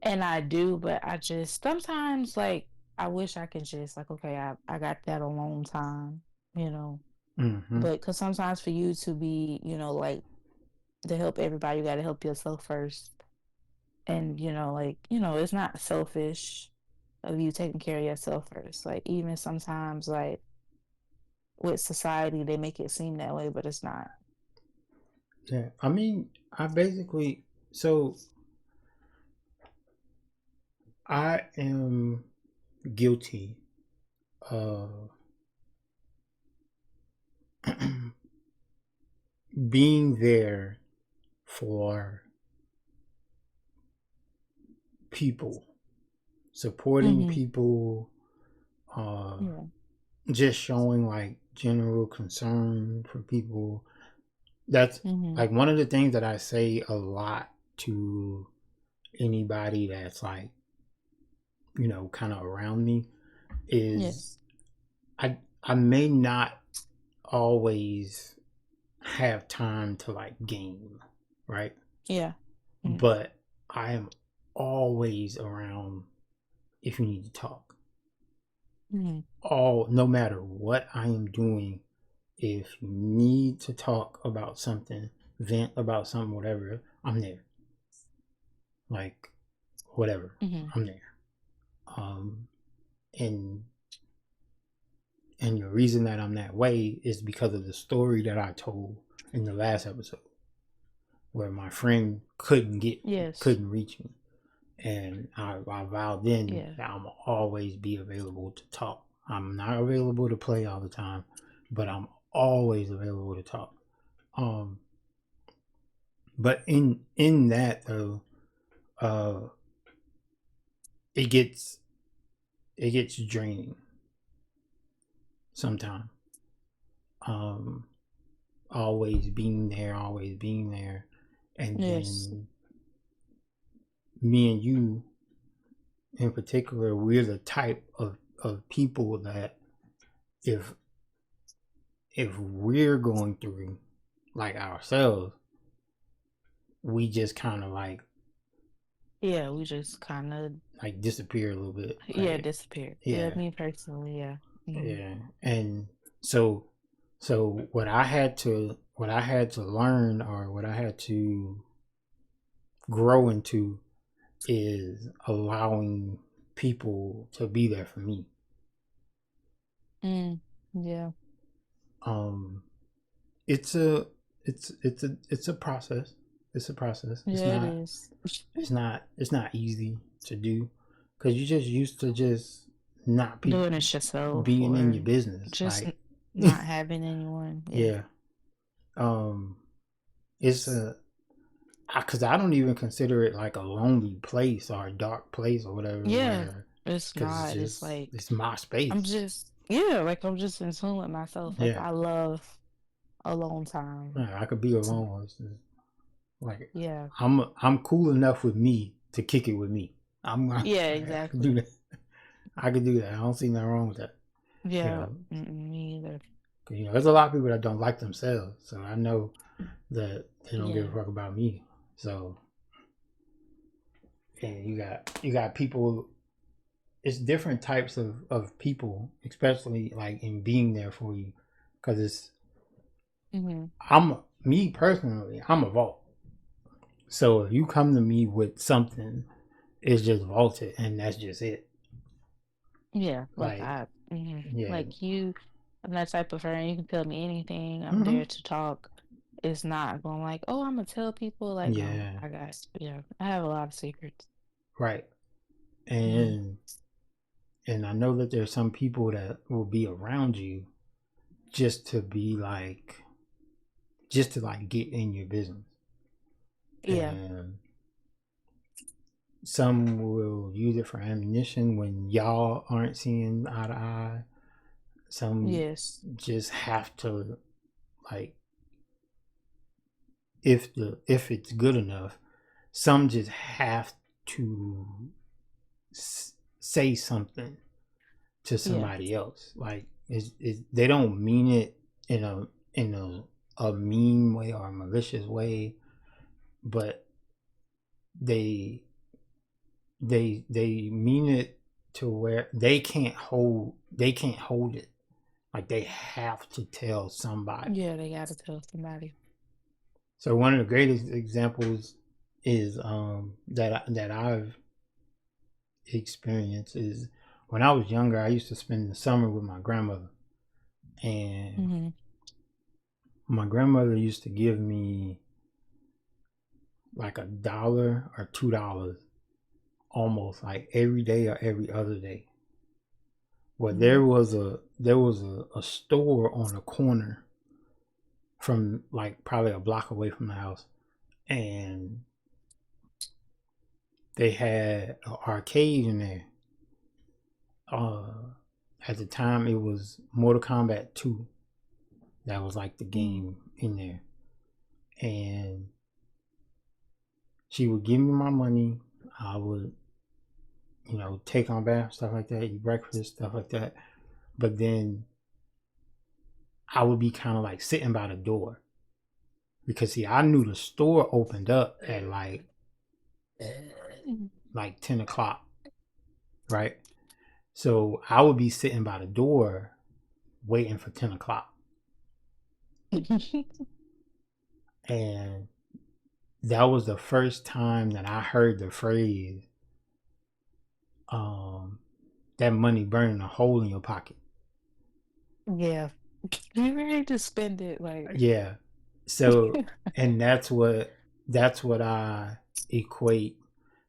C: And I do, but I just sometimes like I wish I could just like, okay, I got that alone time, you know.
B: Mm-hmm.
C: But because sometimes for you to be, like to help everybody, you got to help yourself first. And, like, it's not selfish of you taking care of yourself first. Like, even sometimes, like, with society, they make it seem that way, but it's not.
B: Yeah, I mean, I basically so I am guilty of being there for people, supporting
C: Mm-hmm.
B: people, uh,
C: Yeah.
B: just showing like general concern for people. That's
C: Mm-hmm.
B: like one of the things that I say a lot to anybody that's like, kind of around me is
C: Yes.
B: I may not always have time to like game, right?
C: Yeah. Mm-hmm.
B: But I am always around if you need to talk.
C: Mm-hmm.
B: All no matter what I am doing, if you need to talk about something, vent about something, whatever, I'm there. Like whatever,
C: Mm-hmm.
B: I'm there. Um, and And the reason that I'm that way is because of the story that I told in the last episode, where my friend
C: Yes.
B: couldn't reach me, and I vowed then
C: Yeah.
B: that I'm always be available to talk. I'm not available to play all the time, but I'm always available to talk. Um, but in that though, uh, it gets draining sometimes. Um, always being there, and
C: Yes.
B: then me and you in particular, we're the type of people that if we're going through like ourselves, we just kind of
C: Yeah, we just kind of,
B: like disappear a little bit.
C: yeah,
B: Like
C: disappeared. Yeah,
B: yeah,
C: me personally, yeah. Hmm.
B: yeah. And so what I had to learn, or what I had to grow into, is allowing people to be there for me.
C: Mm, yeah.
B: Um it's a it's a process. It's a process.
C: Yeah, it is.
B: It's not easy to do, because you're just used to just not people
C: Doing it yourself
B: being in your
C: or
B: business.
C: just
B: Like
C: not having anyone. Yeah.
B: yeah. Um it's a because I don't even consider it like a lonely place or a dark place or whatever,
C: Yeah.
B: where
C: It's
B: because
C: not. It's like,
B: it's my
C: I'm
B: space.
C: just, yeah, like I'm just in tune with myself. Like
B: Yeah.
C: I love alone time.
B: Yeah, I could be alone. It's just, like
C: Yeah.
B: I'm cool enough with me to kick it with me.
C: Yeah,
B: I could do
C: exactly.
B: that. I could do that. I don't see nothing wrong with that. You
C: Yeah.
B: know,
C: Mm-mm, me either.
B: 'cause, there's a lot of people that don't like themselves, so I know that they don't give
C: Yeah.
B: a fuck about me. So, and you got people. It's different types of people, especially like in being there for you, because it's
C: Hmm.
B: I'm me personally. I'm a vault. So if you come to me with something, it's just vaulted, and that's just it.
C: Yeah. Like
B: Like yeah,
C: like you, I'm that type of friend. You can tell me anything. I'm
B: hmm
C: there to talk. It's not going like, oh, I'm gonna tell people. Like, no,
B: yeah,
C: I got, yeah, I have a lot of secrets.
B: right.
C: Hmm.
B: And I know that there's some people that will be around you just to be like just to like get in your business,
C: Yeah.
B: and some will use it for ammunition when y'all aren't seeing eye to eye. Some
C: Yes.
B: just have to, like, if it's good enough, some just have to say something to
C: Yeah.
B: somebody else. Like they don't mean it in a mean way or a malicious way, but they they mean it to where they can't hold it. Like they have to tell somebody.
C: Yeah. They gotta tell somebody.
B: So one of the greatest examples is that I've experienced is when I was younger. I used to spend the summer with my grandmother, and
C: Hmm.
B: my grandmother used to give me like $1 or $2 almost like every day or every other day. Well,
C: Hmm.
B: there was a store on a corner from like probably a block away from the house, and they had an arcade in there. Uh, at the time, it was Mortal Kombat 2. That was like the
C: Mm.
B: game in there, and she would give me my money. I would, take on bath, stuff like that, eat breakfast, stuff like that. But then I would be kind of like sitting by the door, because see, I knew the store opened up at like 10 o'clock, right? So I would be sitting by the door waiting for 10 o'clock, and that was the first time that I heard the phrase, um, "that money burning a hole in your pocket."
C: Yeah. You ready to spend it like
B: Yeah. So, and that's what I equate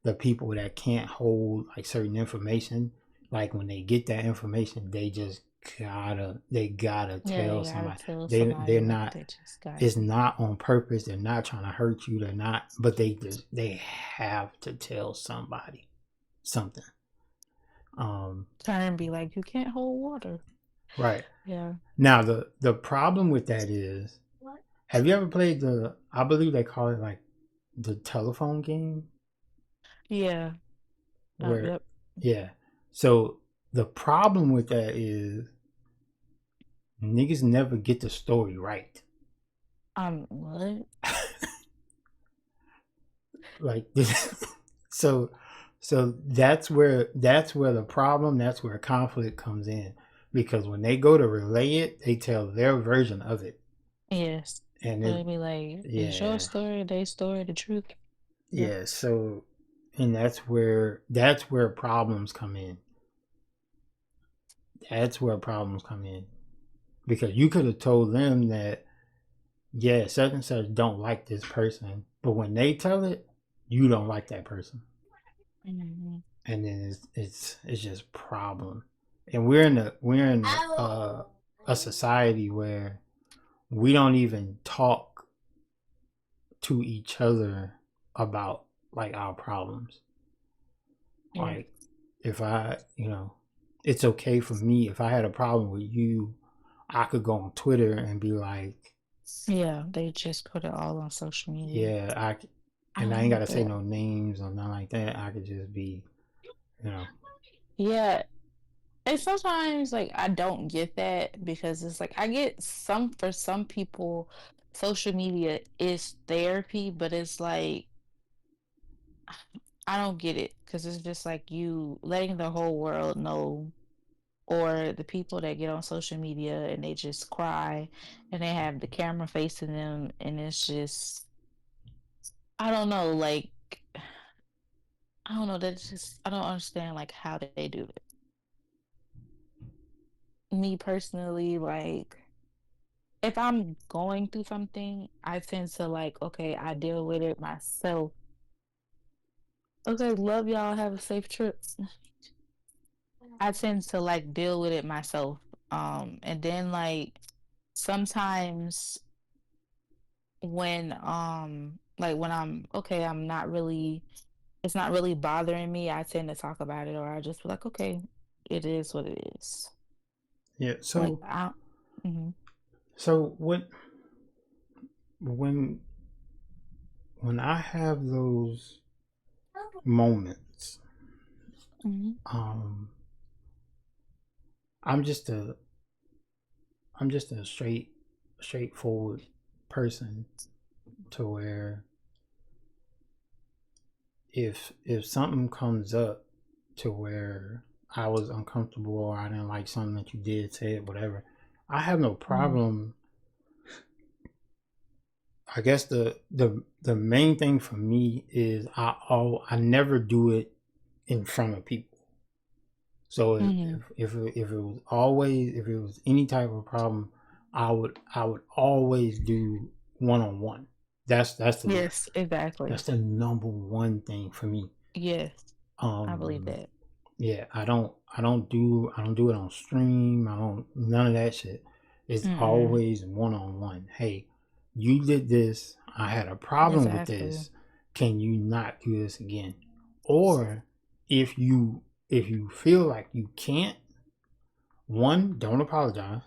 B: the people that can't hold like certain information. Like when they get that information, they gotta
C: yeah, they
B: tell
C: gotta
B: somebody.
C: tell
B: They're
C: somebody like
B: not.
C: they just got
B: It's
C: to.
B: not on purpose. They're not trying to hurt you. They're not. But they have to tell somebody something. Um.
C: Turn and be like, you can't hold water.
B: Right.
C: Yeah.
B: Now the problem with that is, have you ever played the? I believe they call it like the telephone game
C: Yeah.
B: where,
C: Yep.
B: yeah. So the problem with that is niggas never get the story right.
C: What?
B: Like this. so so that's where the problem, that's where conflict comes in, because when they go to relay it, they tell their version of it,
C: Yes.
B: and
C: So
B: it,
C: they be like, is your
B: yeah,
C: story, their story, the truth? Yep.
B: yeah. So, and that's where problems come in. That's where problems come in, because you could have told them that, yeah, such and such don't like this person, but when they tell it, you don't like that person,
C: Hmm.
B: and then it's just problem. And we're in a society where we don't even talk to each other about like our problems.
C: Yeah.
B: Like, if it's okay for me if I had a problem with you, I could go on Twitter and be like,
C: Yeah. They just put it all on social media.
B: yeah,
C: I
B: and I
C: don't
B: ain't
C: get
B: gotta say
C: that.
B: no names or nothing like that. I could just be, you know,
C: Yeah. And sometimes like I don't get that because it's like I get some for some people social media is therapy, but it's like I don't get it because it's just like you letting the whole world know, or the people that get on social media and they just cry and they have the camera facing them and it's just I don't know, like I don't know, that's just I don't understand like how they do it. Me personally, like if I'm going through something, I tend to like, okay, I deal with it myself. Okay, love y'all, have a safe trip. I tend to like deal with it myself. And then like sometimes when when I'm okay, I'm not really it's not really bothering me, I tend to talk about it or I just be like, okay, it is what it is.
B: yeah.
C: Like
B: So
C: I mhm,
B: so when when I have those moments,
C: mhm,
B: um, I'm just a I'm just a straightforward person, to where if something comes up to where I was uncomfortable or I didn't like something that you did, say it, whatever, I have no
C: mhm,
B: problem. I guess the main thing for me is I never do it in front of people. So
C: mhm.
B: if it was any type of problem, I would always do one on one. That's the
C: Yes, exactly.
B: that's the number one thing for me.
C: Yes, I believe
B: Um,
C: that.
B: yeah, I don't do it on stream. I don't none of that shit. It's
C: Mm-mm.
B: always one on one. Hey, you did this. I had a problem with
C: Exactly.
B: this. Can you not do this again? Or if you feel like you can't, one, don't apologize,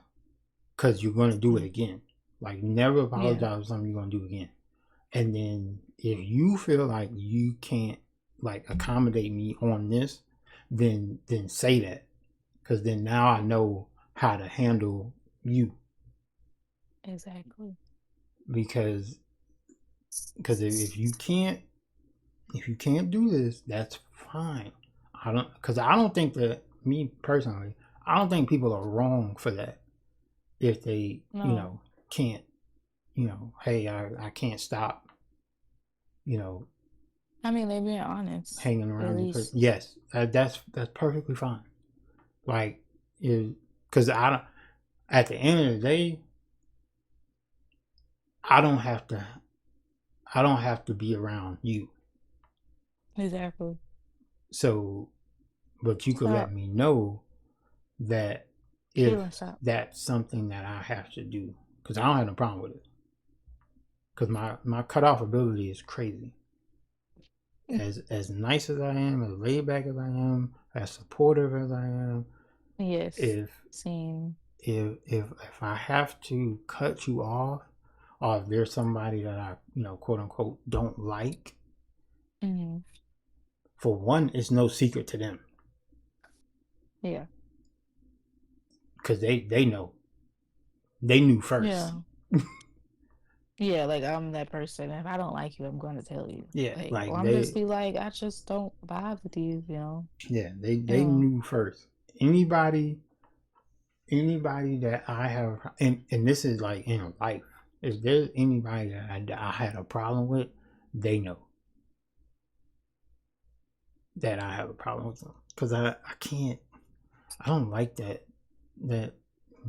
B: because you're gonna do it
C: Mm.
B: again. Like, never
C: Yeah,
B: apologize for something you're gonna do again. And then if you feel like you can't like accommodate me on this, then say that, because then now I know how to handle you.
C: exactly.
B: Because if you can't do this, that's fine. I don't think that, me personally, I don't think people are wrong for that. If they
C: No,
B: can't, hey, I can't stop, you know
C: I mean they're being honest,
B: hanging
C: at
B: around this person.
C: least.
B: Yes, that's perfectly fine. Like, because I don't. at the end of the day, I don't have to. I don't have to be around you.
C: Exactly.
B: So, but you could let
C: Stop.
B: me know that if
C: Healing, stop.
B: that's something that I have to do, because I don't have no problem with it. Because my cutoff ability is crazy. As nice as I am, as laid back as I am, as supportive as I am,
C: Yes.
B: if
C: Same.
B: if I have to cut you off, or if there's somebody that I quote unquote don't like,
C: Mm-hmm.
B: for one, it's no secret to them
C: Yeah.
B: because they know they knew first.
C: Yeah. Yeah, like I'm that person. If I don't like you, I'm going to tell you.
B: Yeah,
C: Like, or
B: like
C: I'm just be like, I just don't vibe with you, you know. You
B: they
C: know.
B: knew first. Anybody that I have, and this is like in life. If there's anybody that I had a problem with, they know that I have a problem with them because I can't. I don't like that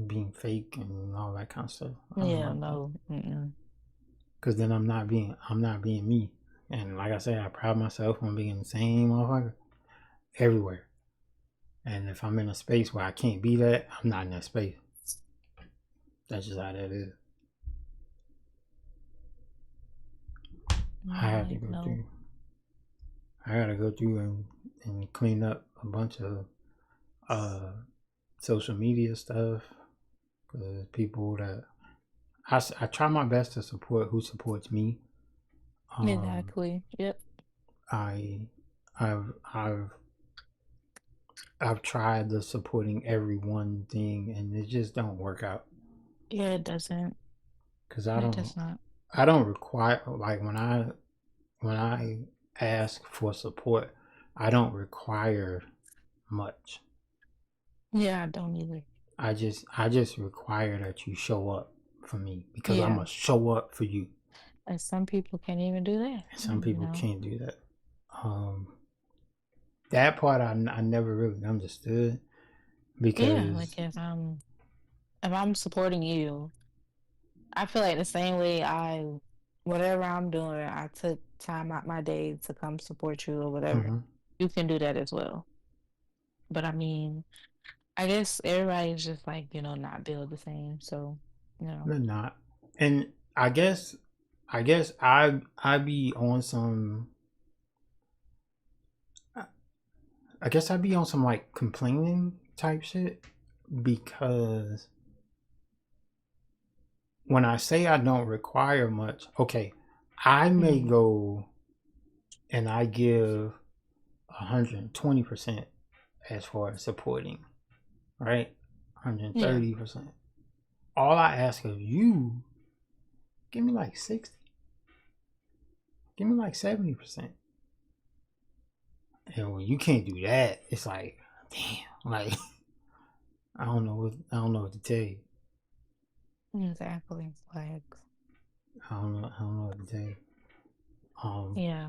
B: being fake and all that kind of stuff. I don't
C: Yeah,
B: like that
C: no. Mm-mm.
B: because then I'm not being me. And like I said, I pride myself on being the same motherfucker everywhere. And if I'm in a space where I can't be that, I'm not in that space. That's just how that is. I
C: Yeah,
B: have to
C: like
B: go
C: no.
B: through. I gotta go through and clean up a bunch of uh, social media stuff because people that I try my best to support who supports me. Um,
C: Exactly. Yep.
B: I I've I've I've tried the supporting everyone thing and it just don't work out
C: Yeah, it doesn't.
B: because
C: It does not.
B: I don't require like when I ask for support, I don't require much.
C: Yeah, I don't either.
B: I just require that you show up for me because I'm
C: Yeah.
B: gonna show up for you.
C: And some people can't even do that,
B: And some
C: you
B: people
C: know.
B: can't do that. Um, that part I never really understood
C: Yeah,
B: because
C: like if I'm supporting you, I feel like the same way whatever I'm doing, I took time out my day to come support you or whatever.
B: mhm,
C: You can do that as well. But I mean, I guess everybody's just like, not built the same. So, you know.
B: they're not. And I guess I be on some. I guess I be on some like complaining type shit because when I say I don't require much, okay, I may
C: Hmm.
B: go and I give 120% as far as supporting, right?
C: Yeah.
B: 130%. All I ask of you, give me like 60, give me like 70%. And when you can't do that, it's like, damn, like I don't know what to tell you.
C: Exactly. Like,
B: I don't know what to tell you. Um,
C: yeah.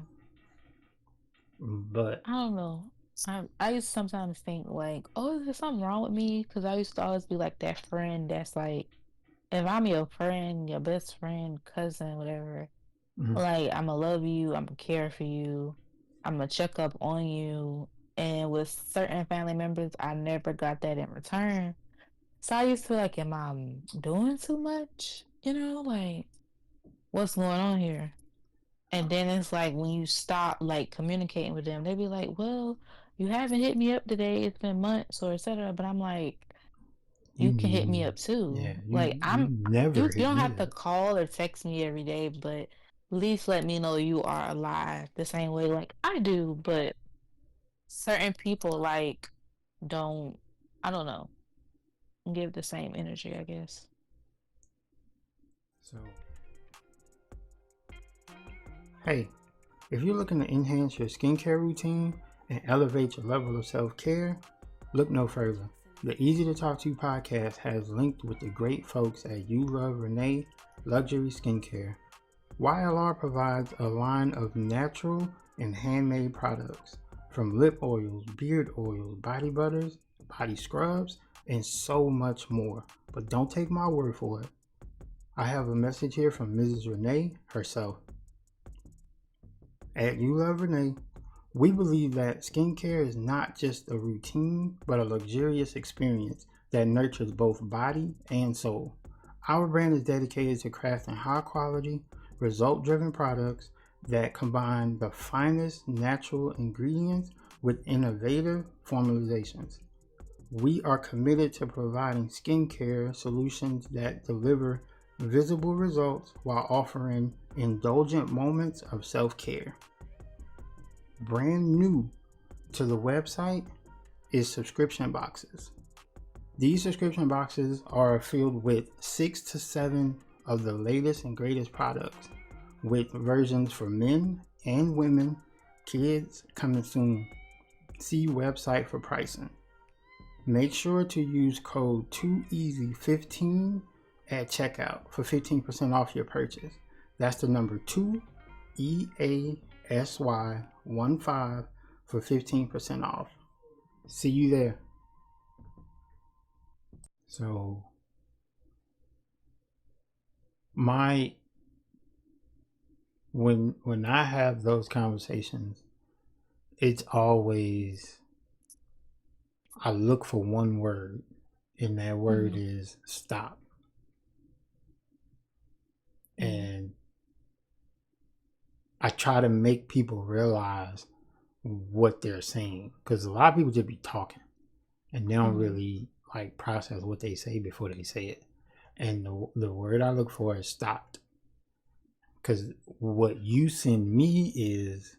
B: but
C: I don't know. I used to sometimes think like, oh, is there something wrong with me? Because I used to always be like that friend that's like, if I'm your friend, your best friend, cousin, whatever,
B: mhm,
C: like I'm gonna love you, I'm gonna care for you, I'm gonna check up on you. And with certain family members, I never got that in return. So I used to feel like, am I doing too much? Like what's going on here? And then it's like when you stop like communicating with them, they be like, well, you haven't hit me up today. It's been months or etc. But I'm like, you can hit me
B: you,
C: up too.
B: yeah, you
C: Like
B: you
C: you
B: never
C: you
B: hit
C: don't
B: me
C: have to
B: up.
C: call or text me every day, but at least let me know you are alive the same way like I do. But certain people like don't, I don't know, give the same energy, I guess.
B: So, hey, if you're looking to enhance your skincare routine and elevate your level of self care, look no further. The Easy to Talk to podcast has linked with the great folks at You Love Renee Luxury Skincare. YLR provides a line of natural and handmade products from lip oils, beard oils, body butters, body scrubs, and so much more. But don't take my word for it. I have a message here from Mrs. Renee herself. At You Love Renee, we believe that skincare is not just a routine, but a luxurious experience that nurtures both body and soul. Our brand is dedicated to crafting high quality, result driven products that combine the finest natural ingredients with innovative formulations. We are committed to providing skincare solutions that deliver visible results while offering indulgent moments of self care. Brand new to the website is subscription boxes. These subscription boxes are filled with 6 to 7 of the latest and greatest products, with versions for men and women, kids coming soon. See website for pricing. Make sure to use code 2EASY15 at checkout for 15% off your purchase. That's the number 2EASY15 for 15% off. See you there. So my when I have those conversations, it's always I look for one word, and that word
C: Mhm.
B: is stop.
C: Mhm.
B: And I try to make people realize what they're saying, because a lot of people just be talking and they don't
C: Mhm.
B: really like process what they say before they say it. And the word I look for is stopped, because what you send me is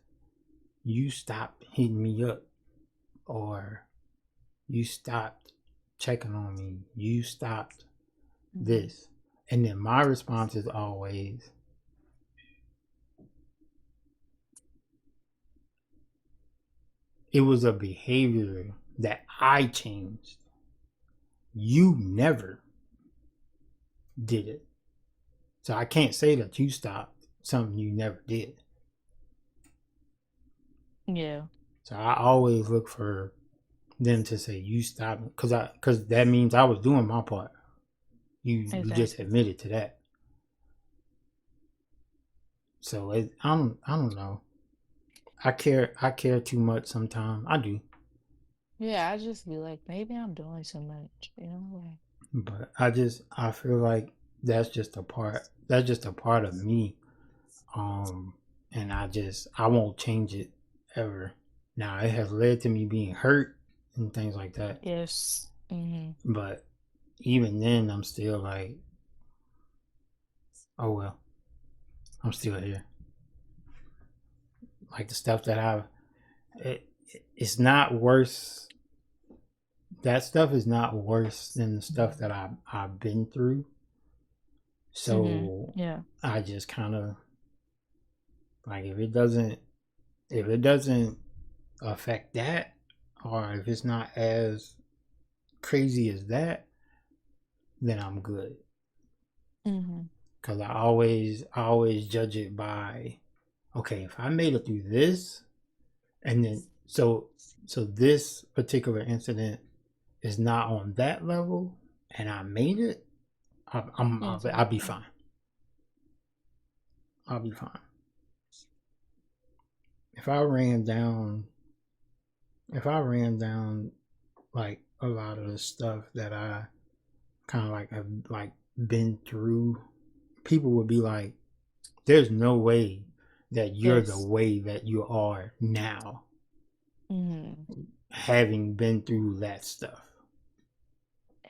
B: you stopped hitting me up, or you stopped checking on me, you stopped
C: Mhm.
B: this. And then my response is always, it was a behavior that I changed. You never did it. So I can't say that you stopped something you never did.
C: Yeah.
B: So I always look for them to say you stopped, because that means I was doing my part. You just
C: Exactly.
B: admitted to that. So I don't know. I care too much sometimes. I do,
C: Yeah, I just be like, maybe I'm doing too much, like.
B: but I feel like that's just a part of me. Um, and I won't change it ever. Now it has led to me being hurt and things like that,
C: Yes. Mhm.
B: but even then I'm still like, oh well, I'm still here. Like the stuff that it, it's not worse. That stuff is not worse than the stuff that I've been through.
C: Mhm.
B: So
C: Yeah.
B: I just kind of like, if it doesn't affect that, or if it's not as crazy as that, then I'm good.
C: Mhm.
B: Cause I always judge it by, okay, if I made it through this, and then so this particular incident is not on that level, and I made it, I'll be
C: Exactly.
B: fine. I'll be fine. If I ran down, if I ran down like a lot of the stuff that I kind of like have like been through, people would be like, "There's no way that you're the
C: Yes.
B: way that you are now,
C: Mhm.
B: having been through that stuff."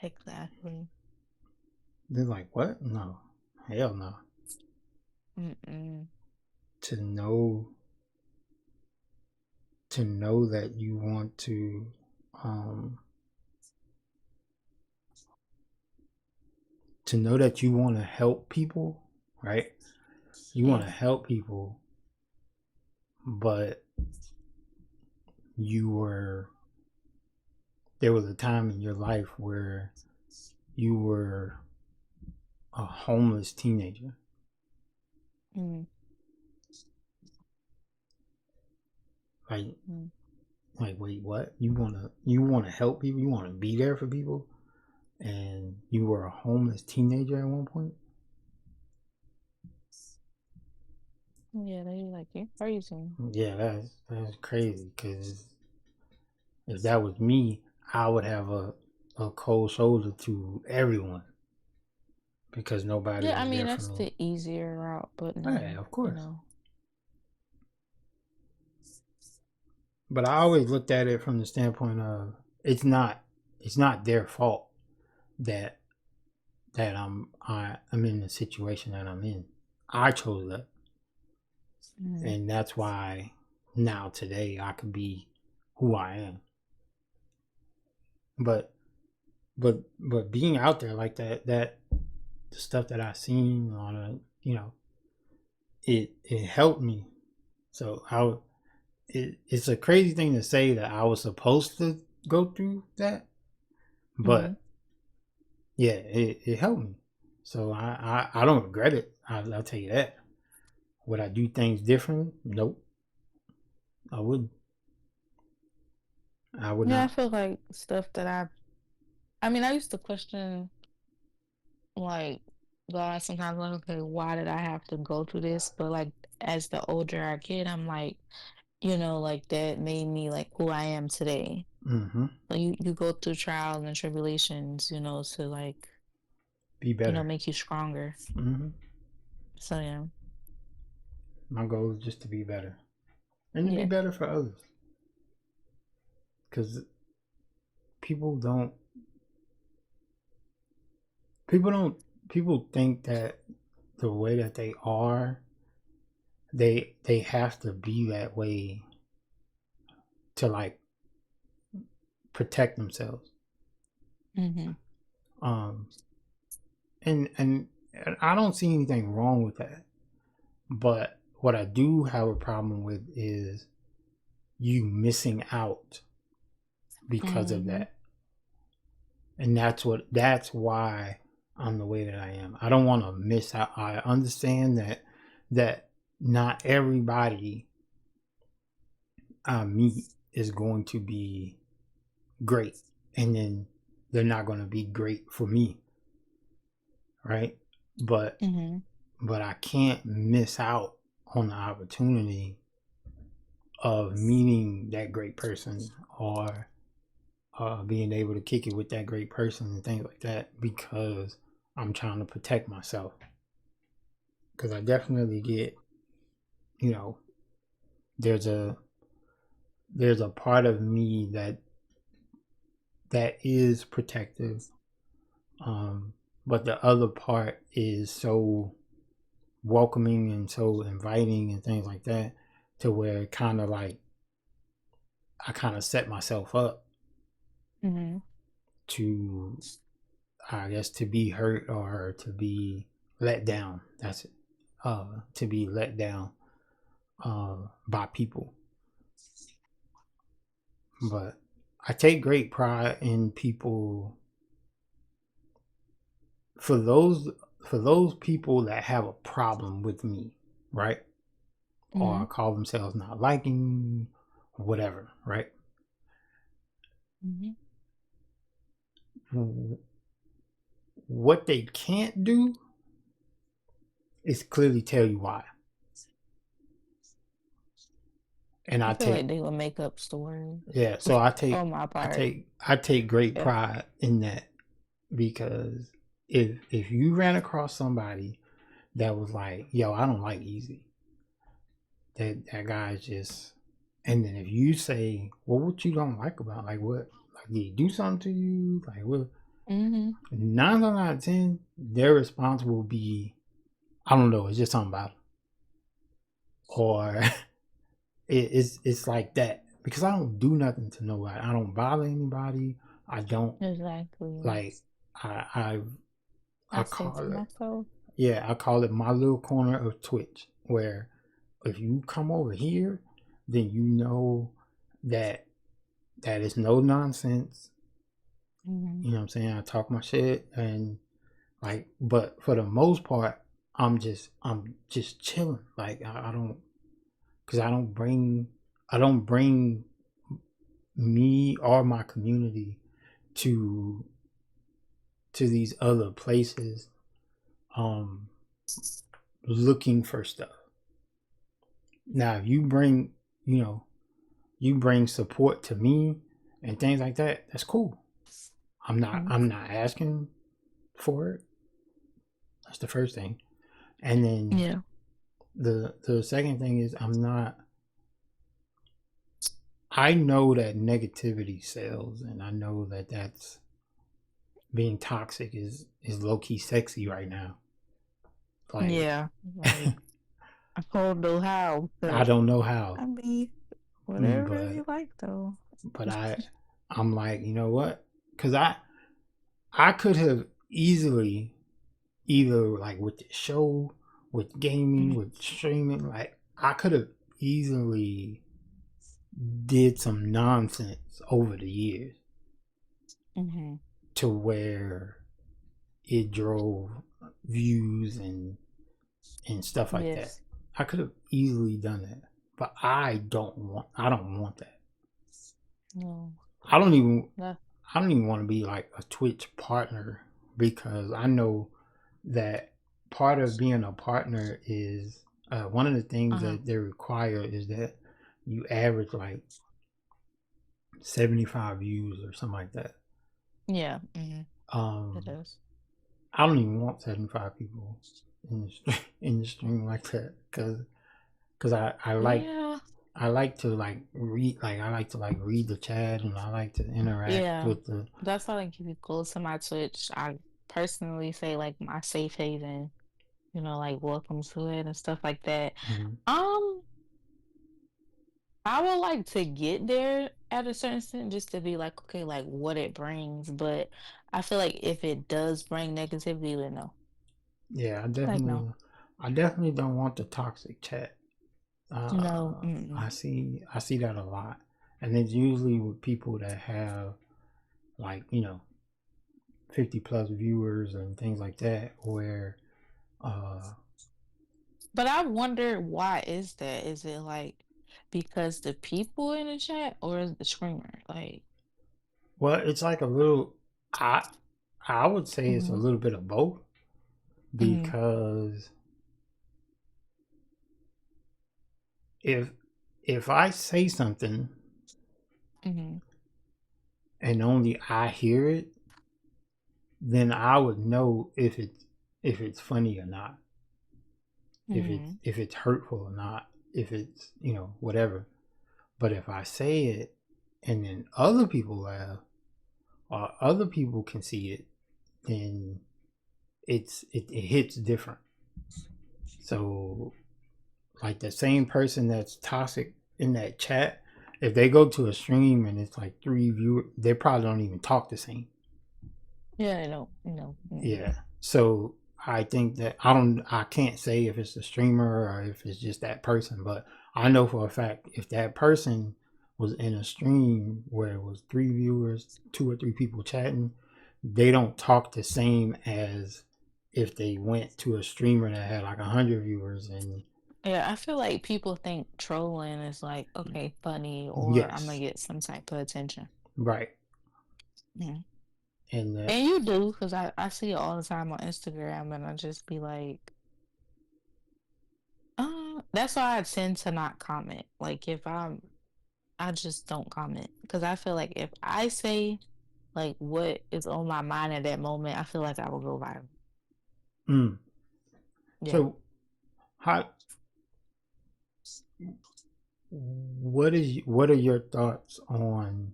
C: Exactly.
B: They're like, "What? No, hell no."
C: Mm-mm.
B: To know that you want um to help people, right? You want to
C: Yes.
B: help people, but you were there was a time in your life where you were a homeless teenager.
C: Mm-hmm.
B: Like, wait, what? You wanna help people? You wanna be there for people? and you were a homeless teenager at one point.
C: Yeah, they like you crazy.
B: Yeah, that's crazy. Because if that was me, I would have a cold shoulder to everyone because nobody
C: Yeah, I
B: was
C: mean
B: there for
C: that's
B: me.
C: the easier route, but
B: Yeah,
C: no,
B: of
C: you
B: course.
C: know.
B: But I always looked at it from the standpoint of it's not their fault that I'm in the situation that I'm in. I chose that,
C: Mm-hmm.
B: and that's why now today I could be who I am. But but being out there like that the stuff that I seen on a it helped me. So it's a crazy thing to say that I was supposed to go through that,
C: Mm-hmm.
B: but yeah, it helped me. So I don't regret it. I'll tell you that. Would I do things differently? Nope, I wouldn't. I would
C: Yeah, I
B: not.
C: feel like stuff that I mean, I used to question like God sometimes like, okay, why did I have to go through this? But like as the older I get, I'm like, like that made me like who I am today.
B: Mm-hmm.
C: Like you go through trials and tribulations, to like,
B: Be better.
C: make you stronger.
B: Mm-hmm.
C: So yeah.
B: My goal is just to be better and to be
C: Yeah.
B: better for others. Because people don't. People don't. People think that the way that they are, they have to be that way to like protect themselves.
C: Mm-hmm.
B: Um, and I don't see anything wrong with that. But what I do have a problem with is you missing out because of
C: Mm-hmm.
B: that. And that's why I'm the way that I am. I don't want to miss out. I understand that not everybody I meet is going to be great, and then they're not going to be great for me, right? But
C: Mm-hmm.
B: but I can't miss out on the opportunity of meeting that great person or being able to kick it with that great person and things like that because I'm trying to protect myself. Because I definitely get, you know, there's a there's a part of me that is protective, um, but the other part is so welcoming and so inviting and things like that, to where it kind of like I kind of set myself up
C: Mm-hmm.
B: to, I guess, to be hurt or to be let down. That's it. To be let down by people. But I take great pride in people for those for those people that have a problem with me, right?
C: Mm-hmm.
B: Or call themselves not liking me, or whatever, right?
C: Mm-hmm.
B: What they can't do is clearly tell you why. And
C: I
B: I
C: feel like
B: take
C: they would make up stories
B: yeah, so
C: on my part.
B: I take great
C: Yeah.
B: pride in that because if you ran across somebody that was like, yo, I don't like Easy. That guy's just, and then if you say, well, what you don't like about, like, what, like, did he do something to you? Like, what?
C: Mm-hmm.
B: 9 times out of 10, their response will be, I don't know, it's just something about him. Or it's like that because I don't do nothing to nobody. I don't bother anybody. I don't
C: Exactly.
B: like. I I
C: I say
B: call
C: to
B: it,
C: myself,
B: yeah, I call it my little corner of Twitch, where if you come over here, then you know that that is no nonsense.
C: mm-hmm.
B: You know what I'm saying? I talk my shit and like, but for the most part, I'm just chilling. Like I don't, because I don't bring me or my community to to these other places, um, looking for stuff. Now, if you bring, you know, you bring support to me and things like that, that's cool.
C: Mhm.
B: I'm not asking for it. That's the first thing. And then
C: Yeah.
B: the second thing is I'm not, I know that negativity sells, and I know that that's being toxic is low key sexy right now. Like
C: Yeah. Like I don't know how,
B: I
C: but
B: don't know how,
C: I mean, whatever
B: but
C: you like though.
B: but I'm like, you know what? Because I could have easily either like with the show, with gaming,
C: Mhm.
B: with streaming, like I could have easily did some nonsense over the years
C: Mhm.
B: to where it drove views and stuff like that.
C: Yes.
B: I could have easily done that, but I don't want that.
C: No.
B: I don't even
C: That.
B: I don't even want to be like a Twitch partner because I know that part of being a partner is one of the things
C: Uh-huh.
B: that they require is that you average like 75 views or something like that.
C: Yeah. Mhm. It
B: Um,
C: is.
B: I don't even want 75 people in the stream like that because
C: Yeah.
B: I like to like read like I like to like read the chat and I like to interact
C: Yeah.
B: with the.
C: That's why I keep it close to my Twitch. I personally say like my safe haven, like welcome to it and stuff like that.
B: Mhm.
C: Um, I would like to get there at a certain extent just to be like, okay, like what it brings. But I feel like if it does bring negativity, then no.
B: Yeah,
C: Like no.
B: I definitely don't want the toxic chat.
C: No. Mm-mm.
B: I see that a lot, and it's usually with people that have like 50 plus viewers and things like that, where uh,
C: But I wonder why is that? Is it like because the people in the chat or is the screamer? Like,
B: well, it's like a little. I I would say it's a
C: mm-hmm,
B: little bit of both
C: mm-hmm,
B: because if if I say something
C: mm-hmm,
B: and only I hear it, then I would know if it's funny or not,
C: mm-hmm.
B: if it's hurtful or not, if it's whatever. But if I say it and then other people laugh or other people can see it, then it hits different. So like the same person that's toxic in that chat, if they go to a stream and it's like three viewers, they probably don't even talk the same.
C: Yeah, no, no. Mm-mm.
B: Yeah. So I think that I can't say if it's the streamer or if it's just that person, but I know for a fact if that person was in a stream where it was three viewers, two or three people chatting, they don't talk the same as if they went to a streamer that had like 100 viewers and
C: Yeah, I feel like people think trolling is like, okay, funny, or I'm gonna
B: yes,
C: get some type of attention.
B: right.
C: Mm.
B: And
C: And you do, because I see it all the time on Instagram, and I just be like, that's why I tend to not comment. Like if I just don't comment because I feel like if I say like what is on my mind at that moment, I feel like I will go viral.
B: mm,
C: Yeah.
B: so how what are your thoughts on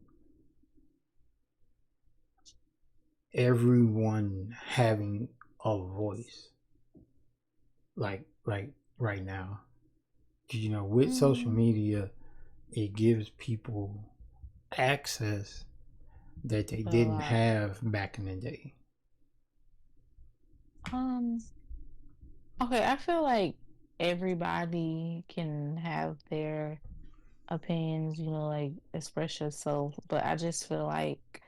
B: everyone having a voice like right now? 'Cause, with social
C: Mm,
B: media, it gives people access that they
C: a
B: didn't
C: lot.
B: have back in the day.
C: Um, okay, I feel like everybody can have their opinions, like express yourself, but I just feel like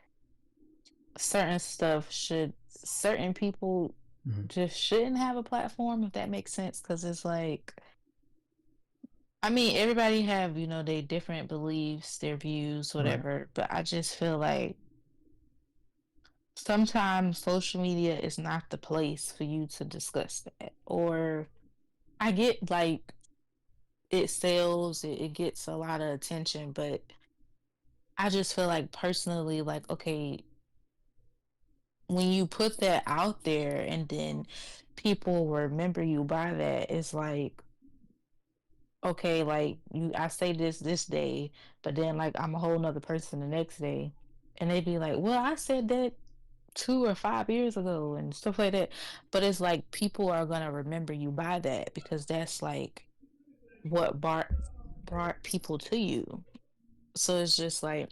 C: certain stuff should certain people
B: Mhm.
C: just shouldn't have a platform if that makes sense because it's like I mean everybody have their different beliefs their views
B: Right.
C: whatever but I just feel like sometimes social media is not the place for you to discuss that. Or I get like it sells, it gets a lot of attention, but I just feel like personally, like, okay, when you put that out there and then people remember you by that, it's like, okay, like I say this day, but then like I'm a whole nother person the next day. And they be like, well, I said that 2 or 5 years ago and stuff like that. But it's like people are gonna remember you by that because that's like what brought people to you. So it's just like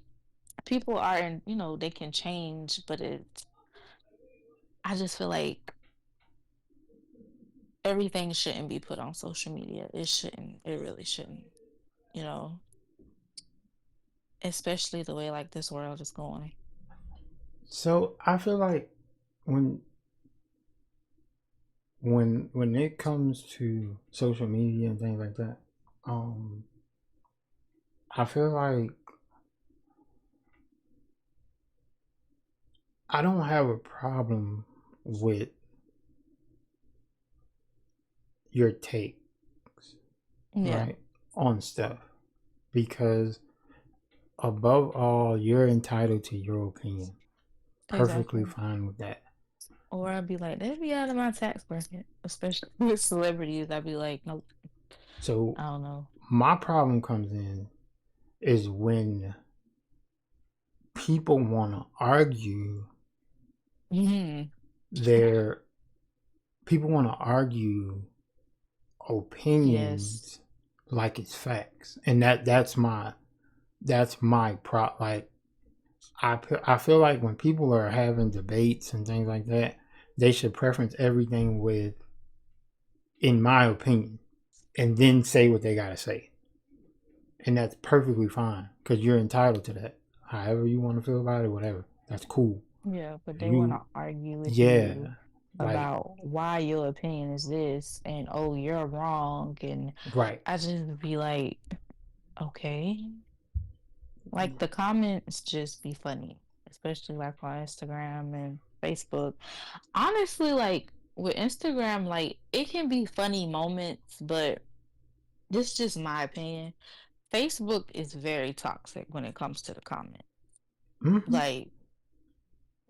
C: people aren't, they can change, but I just feel like everything shouldn't be put on social media. It shouldn't. It really shouldn't. You know, especially the way like this world is going.
B: So I feel like when when it comes to social media and things like that, um, I feel like I don't have a problem with your takes,
C: Yeah,
B: right, on stuff because above all, you're entitled to your opinion. Perfectly
C: exactly.
B: fine with that.
C: Or I'd be like, they'd be out of my tax bracket, especially with celebrities. I'd be like, nope,
B: So
C: I don't know.
B: my problem comes in is when people want to argue
C: Hmm.
B: their people want to argue
C: Yes,
B: opinions like it's facts, and that's my pro. Like I feel like when people are having debates and things like that, they should preference everything with, in my opinion, and then say what they gotta say, and that's perfectly fine because you're entitled to that. However you want to feel about it, whatever, that's cool.
C: yeah, but they want
B: You,
C: to argue with
B: yeah,
C: you
B: like
C: about why your opinion is this and oh, you're wrong. And
B: right.
C: I just be like, okay. Like the comments just be funny, especially like on Instagram and Facebook. Honestly, like with Instagram, like it can be funny moments, but this is just my opinion. Facebook is very toxic when it comes to the comment.
B: Mm-hmm.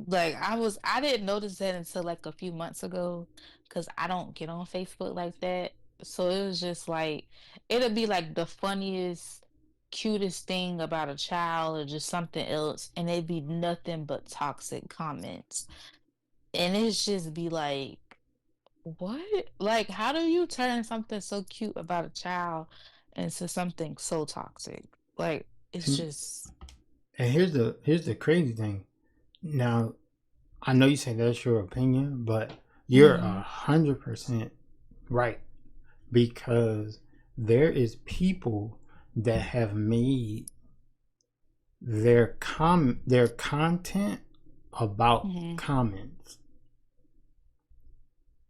C: Like I didn't notice that until like a few months ago because I don't get on Facebook like that. So it was just like it'll be like the funniest, cutest thing about a child or just something else, and it'd be nothing but toxic comments. And it's just be like, what? Like, how do you turn something so cute about a child into something so toxic? Like, it's
B: And,
C: just
B: and here's the crazy thing. Now I know you say that's your opinion, but you're
C: mm-hmm,
B: 100% right because there is people that have made their content about
C: mm-hmm,
B: comments.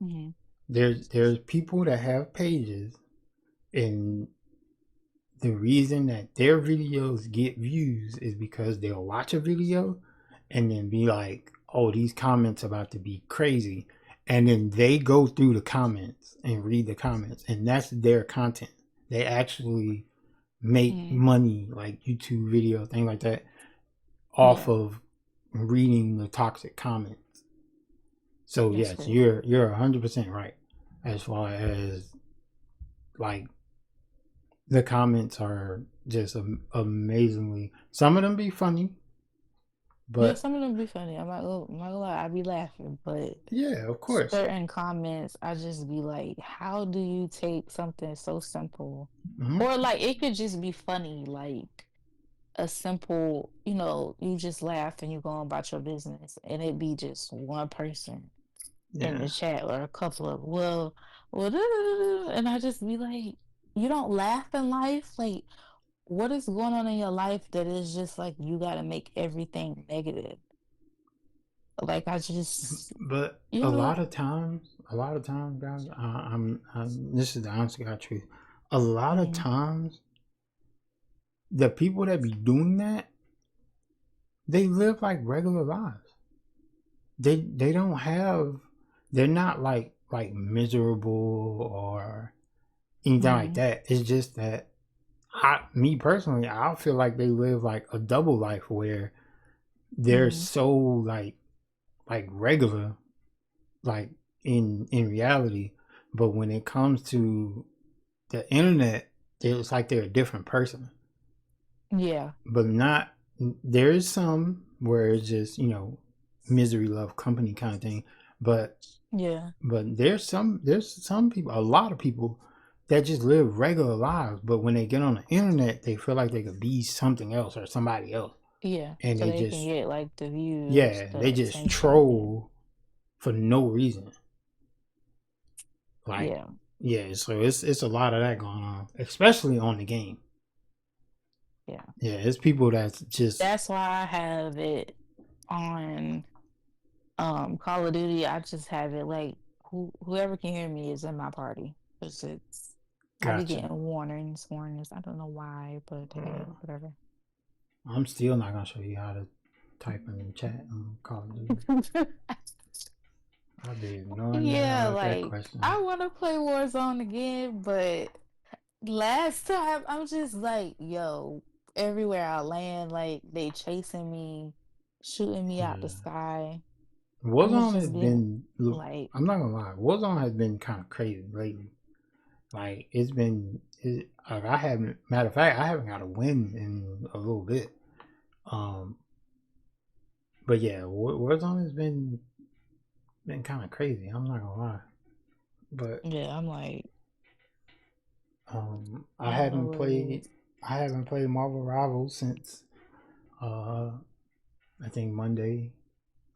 C: mm-hmm,
B: There's people that have pages, and the reason that their videos get views is because they'll watch a video and then be like, "Oh, these comments about to be crazy," and then they go through the comments and read the comments, and that's their content. They actually make
C: mm-hmm.
B: money, like YouTube video, thing like that, off
C: Yeah,
B: of reading the toxic comments. So
C: that's
B: yes,
C: crazy.
B: you're 100% right as far as like the comments are just amazingly. Some of them be funny,
C: Yeah,
B: but
C: some of them be funny. I'm not gonna lie, I be laughing, but
B: yeah, of course.
C: certain comments, I just be like, how do you take something so simple?
B: Hmm.
C: Or like it could just be funny, like a simple, you just laugh and you go on about your business, and it be just one person in
B: Yeah,
C: the chat or a couple of well, da, da, da, da, and I just be like, you don't laugh in life, like what is going on in your life that is just like you got to make everything negative? Like I just,
B: but
C: you know,
B: a lot of times, guys, this is the honest to God truth. A lot of
C: mm,
B: times, the people that be doing that, they live like regular lives. they don't have, they're not like miserable or anything like
C: Mm,
B: that. It's just that me personally, I feel like they live like a double life where they're
C: mm,
B: so like regular, like in reality, but when it comes to the internet, it's like they're a different person.
C: yeah,
B: But not, there's some where it's just, misery love company kind of thing, but
C: yeah,
B: there's some people, a lot of people that just live regular lives, but when they get on the internet they feel like they could be something else or somebody else,
C: yeah.
B: and
C: So
B: they
C: they can
B: just,
C: get like the views,
B: yeah,
C: the
B: they just
C: attention. Yeah,
B: troll for no reason. Like,
C: yeah.
B: yeah, so it's a lot of that going on, especially on the game.
C: Yeah.
B: Yeah, it's people that's just,
C: That's why I have it on Call of Duty. I just have it like whoever can hear me is in my party. Cause it's I be
B: gotcha.
C: getting warnings. I don't know why, but hey, whatever.
B: I'm still not gonna show you how to type in the chat on Call of Duty. I'll be ignoring the hell
C: Yeah,
B: out that
C: like
B: question.
C: I wanna play Warzone again, but last time I'm just like, yo, everywhere I land, like they chasing me, shooting me out the
B: Yeah.
C: sky. I'm
B: Warzone has
C: just getting
B: been,
C: like,
B: I'm not gonna lie, Warzone has been kind of crazy lately. Like, like, I haven't, matter of fact, I haven't got a win in a little bit. Um, but yeah, Warzone has been kind of crazy. I'm not gonna lie, but
C: yeah, I'm like,
B: I
C: I don't know
B: haven't
C: what it
B: played,
C: is.
B: I haven't played Marvel Rivals since uh I think Monday.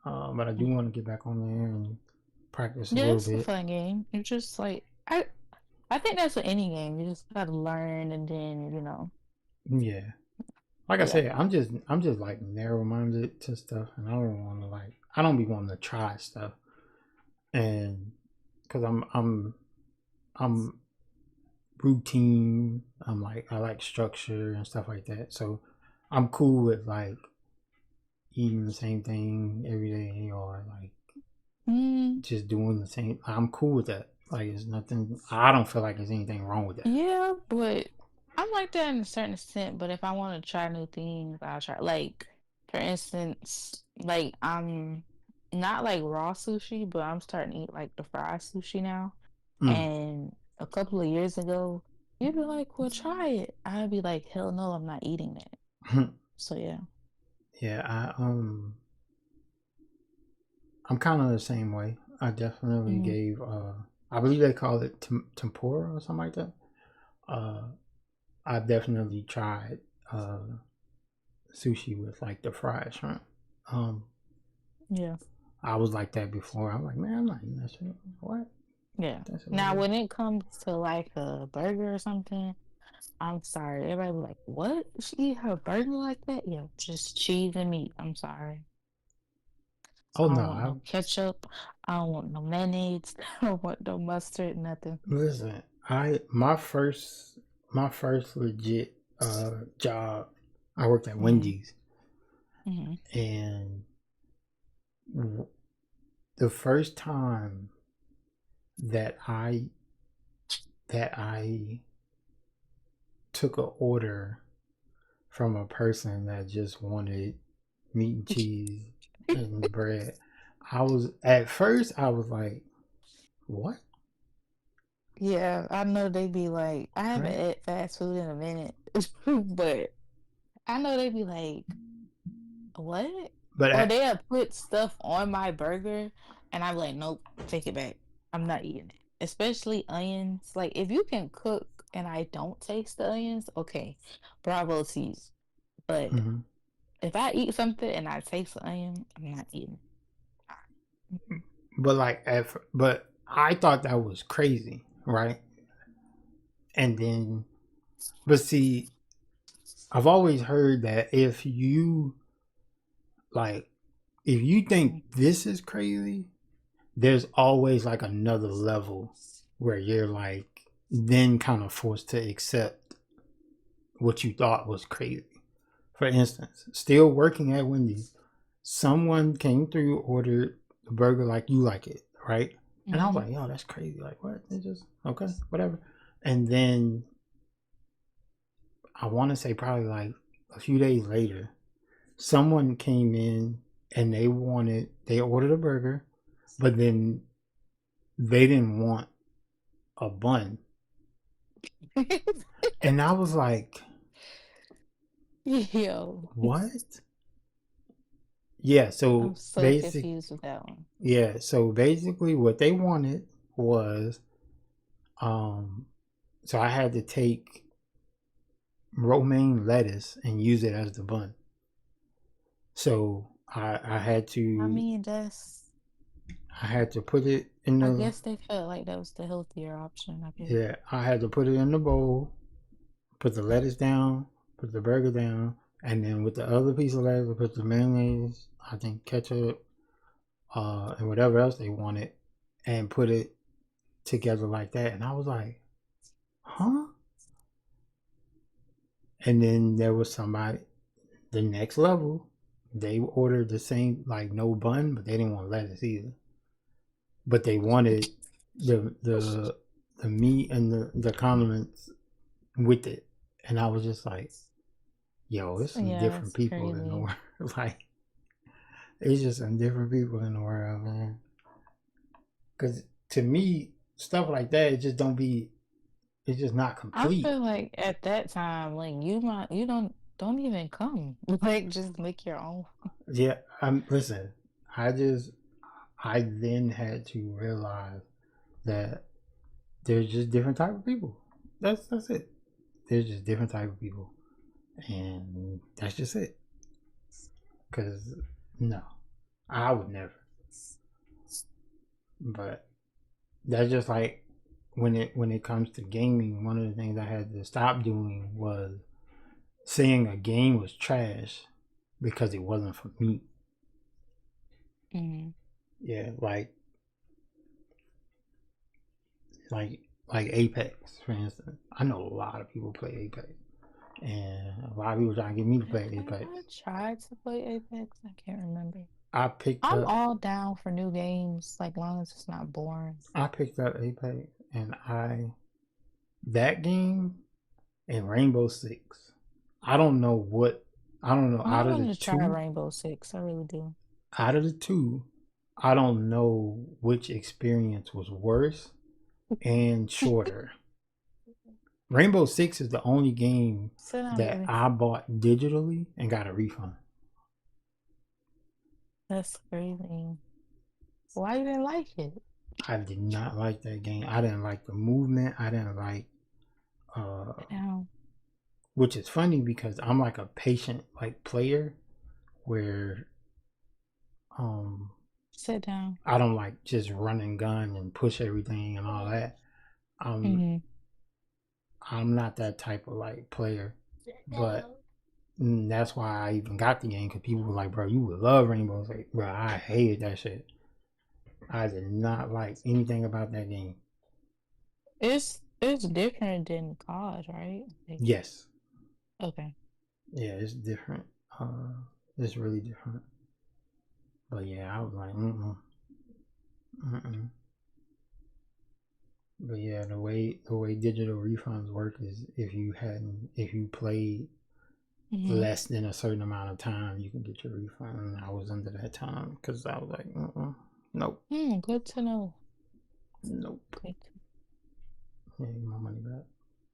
B: But I do want to get back on there and practice a
C: Yeah,
B: little
C: it's a
B: bit.
C: fun game. It's just like I think that's with any game. You just gotta learn and then,
B: Yeah, like I
C: yeah.
B: said, I'm just like narrow minded to stuff, and I don't want to like, I don't be wanting to try stuff, and because I'm routine. I'm like, I like structure and stuff like that. So I'm cool with like eating the same thing every day, or like
C: Mm,
B: just doing the same. I'm cool with that. Like, it's nothing. I don't feel like there's anything wrong with that.
C: yeah, but I'm like that in a certain extent, but if I want to try new things, I'll try. Like, for instance, like I'm not like raw sushi, but I'm starting to eat like the fried sushi now.
B: Mm.
C: And a couple of years ago, you'd be like, well, try it. I'd be like, hell no, I'm not eating that. So yeah.
B: Yeah, I'm kind of the same way. I definitely
C: Mm-hmm.
B: gave I believe they call it tempura or something like that. Uh I definitely tried uh sushi with like the fried shrimp. Um
C: Yeah.
B: I was like that before. I'm like, man, I'm not eating that shit. What?
C: Yeah.
B: That's a
C: Now,
B: little.
C: when it comes to like a burger or something, I'm sorry. Everybody be like, "What? She eat her burger like that?" Yeah, just cheese and meat. I'm sorry.
B: Oh
C: I
B: no,
C: don't want
B: I
C: no ketchup. I don't want no mayonnaise. I don't want no mustard. Nothing.
B: listen. My first legit job, I worked at
C: Mm-hmm.
B: Wendy's,
C: Mm-hmm.
B: and the first time that I took an order from a person that just wanted meat and cheese and bread, I was like, what?
C: Yeah, I know they be like, I haven't
B: Right?
C: ate fast food in a minute, but I know they be like, what?
B: But
C: Or they'll put stuff on my burger, and I'm like, nope, take it back. I'm not eating it. Especially onions. Like, if you can cook and I don't taste the onions, okay, bravo to you. But
B: mhm.
C: if I eat something and I taste the onion, I'm not eating it. Mm-mm.
B: But like but I thought that was crazy, right? And then, but see, I've always heard that like if you think this is crazy, there's always like another level where you're like then kind of forced to accept what you thought was crazy. For instance, still working at Wendy's, someone came through, ordered the burger like you like it, right? And I was
C: Mhm.
B: like, yo, that's crazy. Like, what? It just okay, whatever. And then I want to say probably like a few days later, someone came in and they ordered a burger, but then they didn't want a bun. And I was like,
C: Yo,
B: what? Yeah,
C: I'm
B: so
C: so confused with that one.
B: basically what they wanted was um so I had to take romaine lettuce and use it as the bun. So I had
C: I
B: to
C: mean, that's.
B: put it in
C: I
B: the
C: guess they felt like that was the healthier option. I guess.
B: yeah, I had to put it in the bowl, put the lettuce down, put the burger down, and then with the other piece of lettuce, I put the mayonnaise, I think ketchup, and whatever else they wanted, and put it together like that. And I was like, huh? And then there was somebody, the next level, they ordered the same, like no bun, but they didn't want lettuce either. But they wanted the the the meat and the condiments with it. And I was just like, yo, it's some
C: Yeah,
B: different
C: that's
B: people in the
C: crazy.
B: world. Like, it's just some different people in the world, man. Because to me, stuff like that, it just don't be, it's just not
C: I
B: complete.
C: feel like at that time, like you don't even come. Like just make your own.
B: Yeah, listen, I just, I then had to realize that there's just different type of people. That's it. There's just different type of people, and that's just it. Cause no, I would never. But that's just like when it comes to gaming. One of the things I had to stop doing was saying a game was trash because it wasn't for me.
C: Mhm.
B: Yeah, like like Apex, for instance. I know a lot of people play Apex, and a lot of people trying to get me to
C: I
B: play
C: think
B: Apex.
C: I tried to play Apex. I can't remember.
B: I picked
C: I'm
B: up
C: all down for new games, like long as it's not boring.
B: I picked up Apex, and I that game and Rainbow Six. I don't know what I don't know
C: I want to try Rainbow Six. I really do.
B: out of the two, I don't know which experience was worse and shorter. Rainbow Six is the only game
C: Sit down,
B: that
C: baby.
B: I bought digitally and got a refund.
C: That's crazy. Why you didn't like it?
B: I did not like that game. I didn't like the movement. I didn't like, uh,
C: Sit down.
B: which is funny because I'm like a patient like player where um
C: Sit down.
B: I don't like just run and gun and push everything and all that. Um,
C: Mm-hmm.
B: I'm not that type of like player,
C: Sit
B: but
C: down.
B: that's why I even got the game because people were like, "Bro, you would love Rainbow." Like, bro, I hated that shit. I did not like anything about that game.
C: It's different than COD, right? Like,
B: Yes,
C: okay.
B: yeah, it's different. Uh, it's really different. But yeah, I was like, mm. But yeah, the way digital refunds work is if you played
C: Mm-hmm.
B: less than a certain amount of time, you can get your refund. And I was under that time because I was like, nope,
C: Good to know.
B: nope.
C: Good.
B: Yeah, get my money back.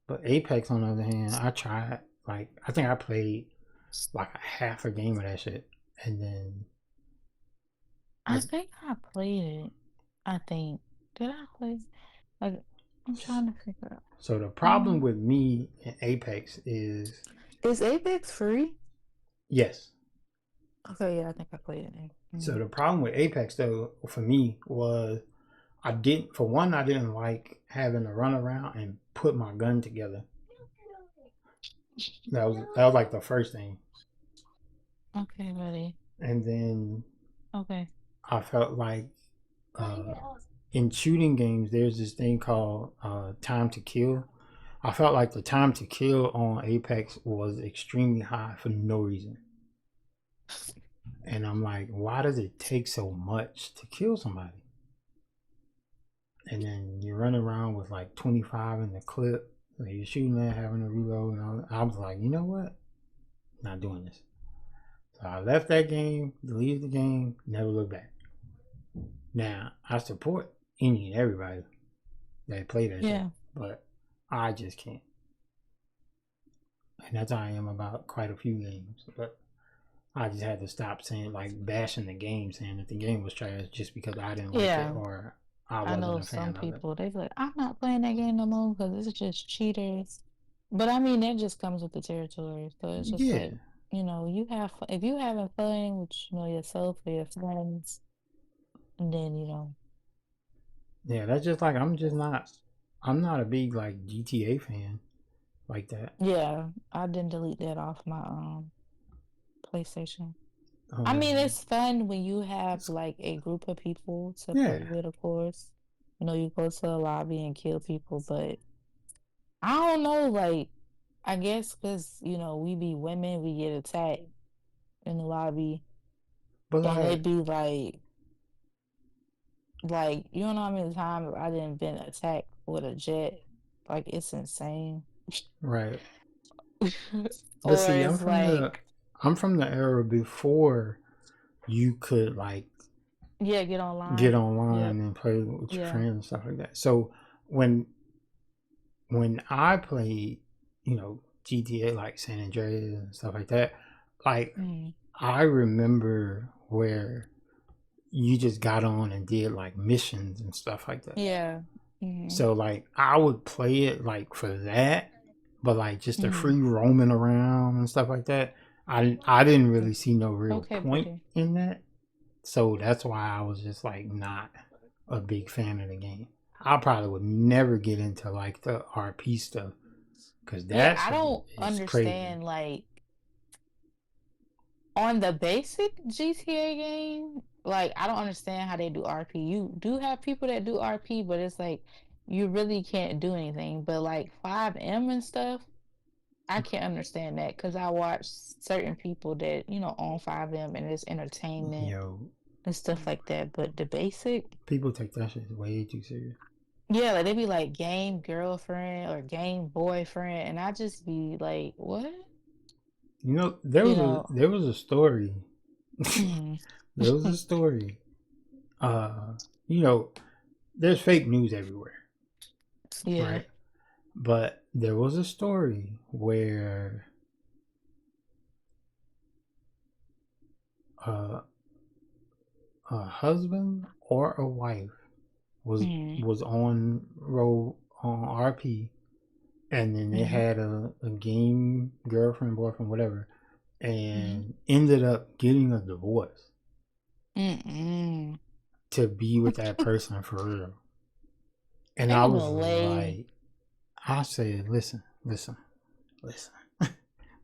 B: But Apex, on the other hand, I tried. Like, I think I played like a half a game of that shit, and then
C: I
B: I.
C: think I played it. I think. Did I play? Like, I'm trying to figure out.
B: So the problem
C: Um,
B: with me in Apex is
C: is Apex free?
B: yes.
C: Okay, yeah, I think I played it.
B: So
C: Mm-hmm.
B: the problem with Apex though for me was I didn't like having to run around and put my gun together. That was like the first thing,
C: Okay, buddy.
B: and then
C: Okay.
B: I felt like uh, in shooting games there's this thing called time to kill. I felt like the time to kill on Apex was extremely high for no reason. And I'm like, why does it take so much to kill somebody? And then you run around with like 25 in the clip, so you're shooting at, having to reload, and all. I was like, you know what? Not doing this. So I left that game, deleted the game, never looked back. Now I support any and everybody that play that shit,
C: Yeah.
B: but I just can't. And that's how I am about quite a few games. But I just had to stop saying, like, bashing the game, saying that the game was trash just because I didn't like it
C: Yeah.
B: or I
C: I
B: wasn't
C: know
B: a
C: some
B: fan of it.
C: people, they be like, I'm not playing that game no more because it's just cheaters. But I mean, that just comes with the territory. So it's just
B: Yeah,
C: like, you have fun. If you having fun with, yourself or your friends, and then,
B: yeah. That's just like I'm just not. I'm not a big like GTA fan like that.
C: yeah, I didn't delete that off my PlayStation. I mean,
B: Um,
C: it's fun when you have like a group of people to
B: yeah,
C: play with, of course. You go to a lobby and kill people, but I don't know, like, I guess because, we be women, we get attacked in the lobby,
B: but
C: and
B: like,
C: it be like, you don't know how many times I didn't been attacked with a jet. Like, it's insane.
B: right. But
C: Or
B: see,
C: it's like,
B: I'm from the era before you could like
C: yeah, get
B: get
C: online. Yep.
B: online and play with your
C: Yeah.
B: friends and stuff like that. So when when I played, GTA like San Andreas and stuff like that, like
C: Mm.
B: I remember where you just got on and did like missions and stuff like that.
C: Yeah. Mm-hmm.
B: So like I would play it like for that, but like just the
C: Mm-hmm.
B: free roaming around and stuff like that, I didn't really see no real
C: Okay,
B: point
C: buddy.
B: in that. So that's why I was just like not a big fan of the game. I probably would never get into like the RP stuff because
C: Yeah,
B: that
C: I
B: shit
C: don't
B: is crazy.
C: understand, like, on the basic GTA game, like, I don't understand how they do RP. You do have people that do RP, but it's like you really can't do anything. But like 5M and stuff, I can't understand that because I watch certain people that, own 5M and it's entertainment
B: Yo,
C: and stuff like that. But the basic,
B: people take that shit way too serious.
C: yeah, like they be like game girlfriend or game boyfriend, and I just be like, what? You know,
B: There was a story.
C: mm,
B: There was a story. Uh, you know, there's fake news everywhere,
C: yeah.
B: right? But there was a story where uh, a husband or a wife was
C: Mm,
B: was on road on RP, and then they
C: mm,
B: had a game girlfriend, boyfriend, whatever,
C: mm,
B: and ended up getting a divorce
C: mm.
B: to be with that person for real. And I
C: Ain't
B: was
C: no way.
B: like, I said, listen, listen, listen,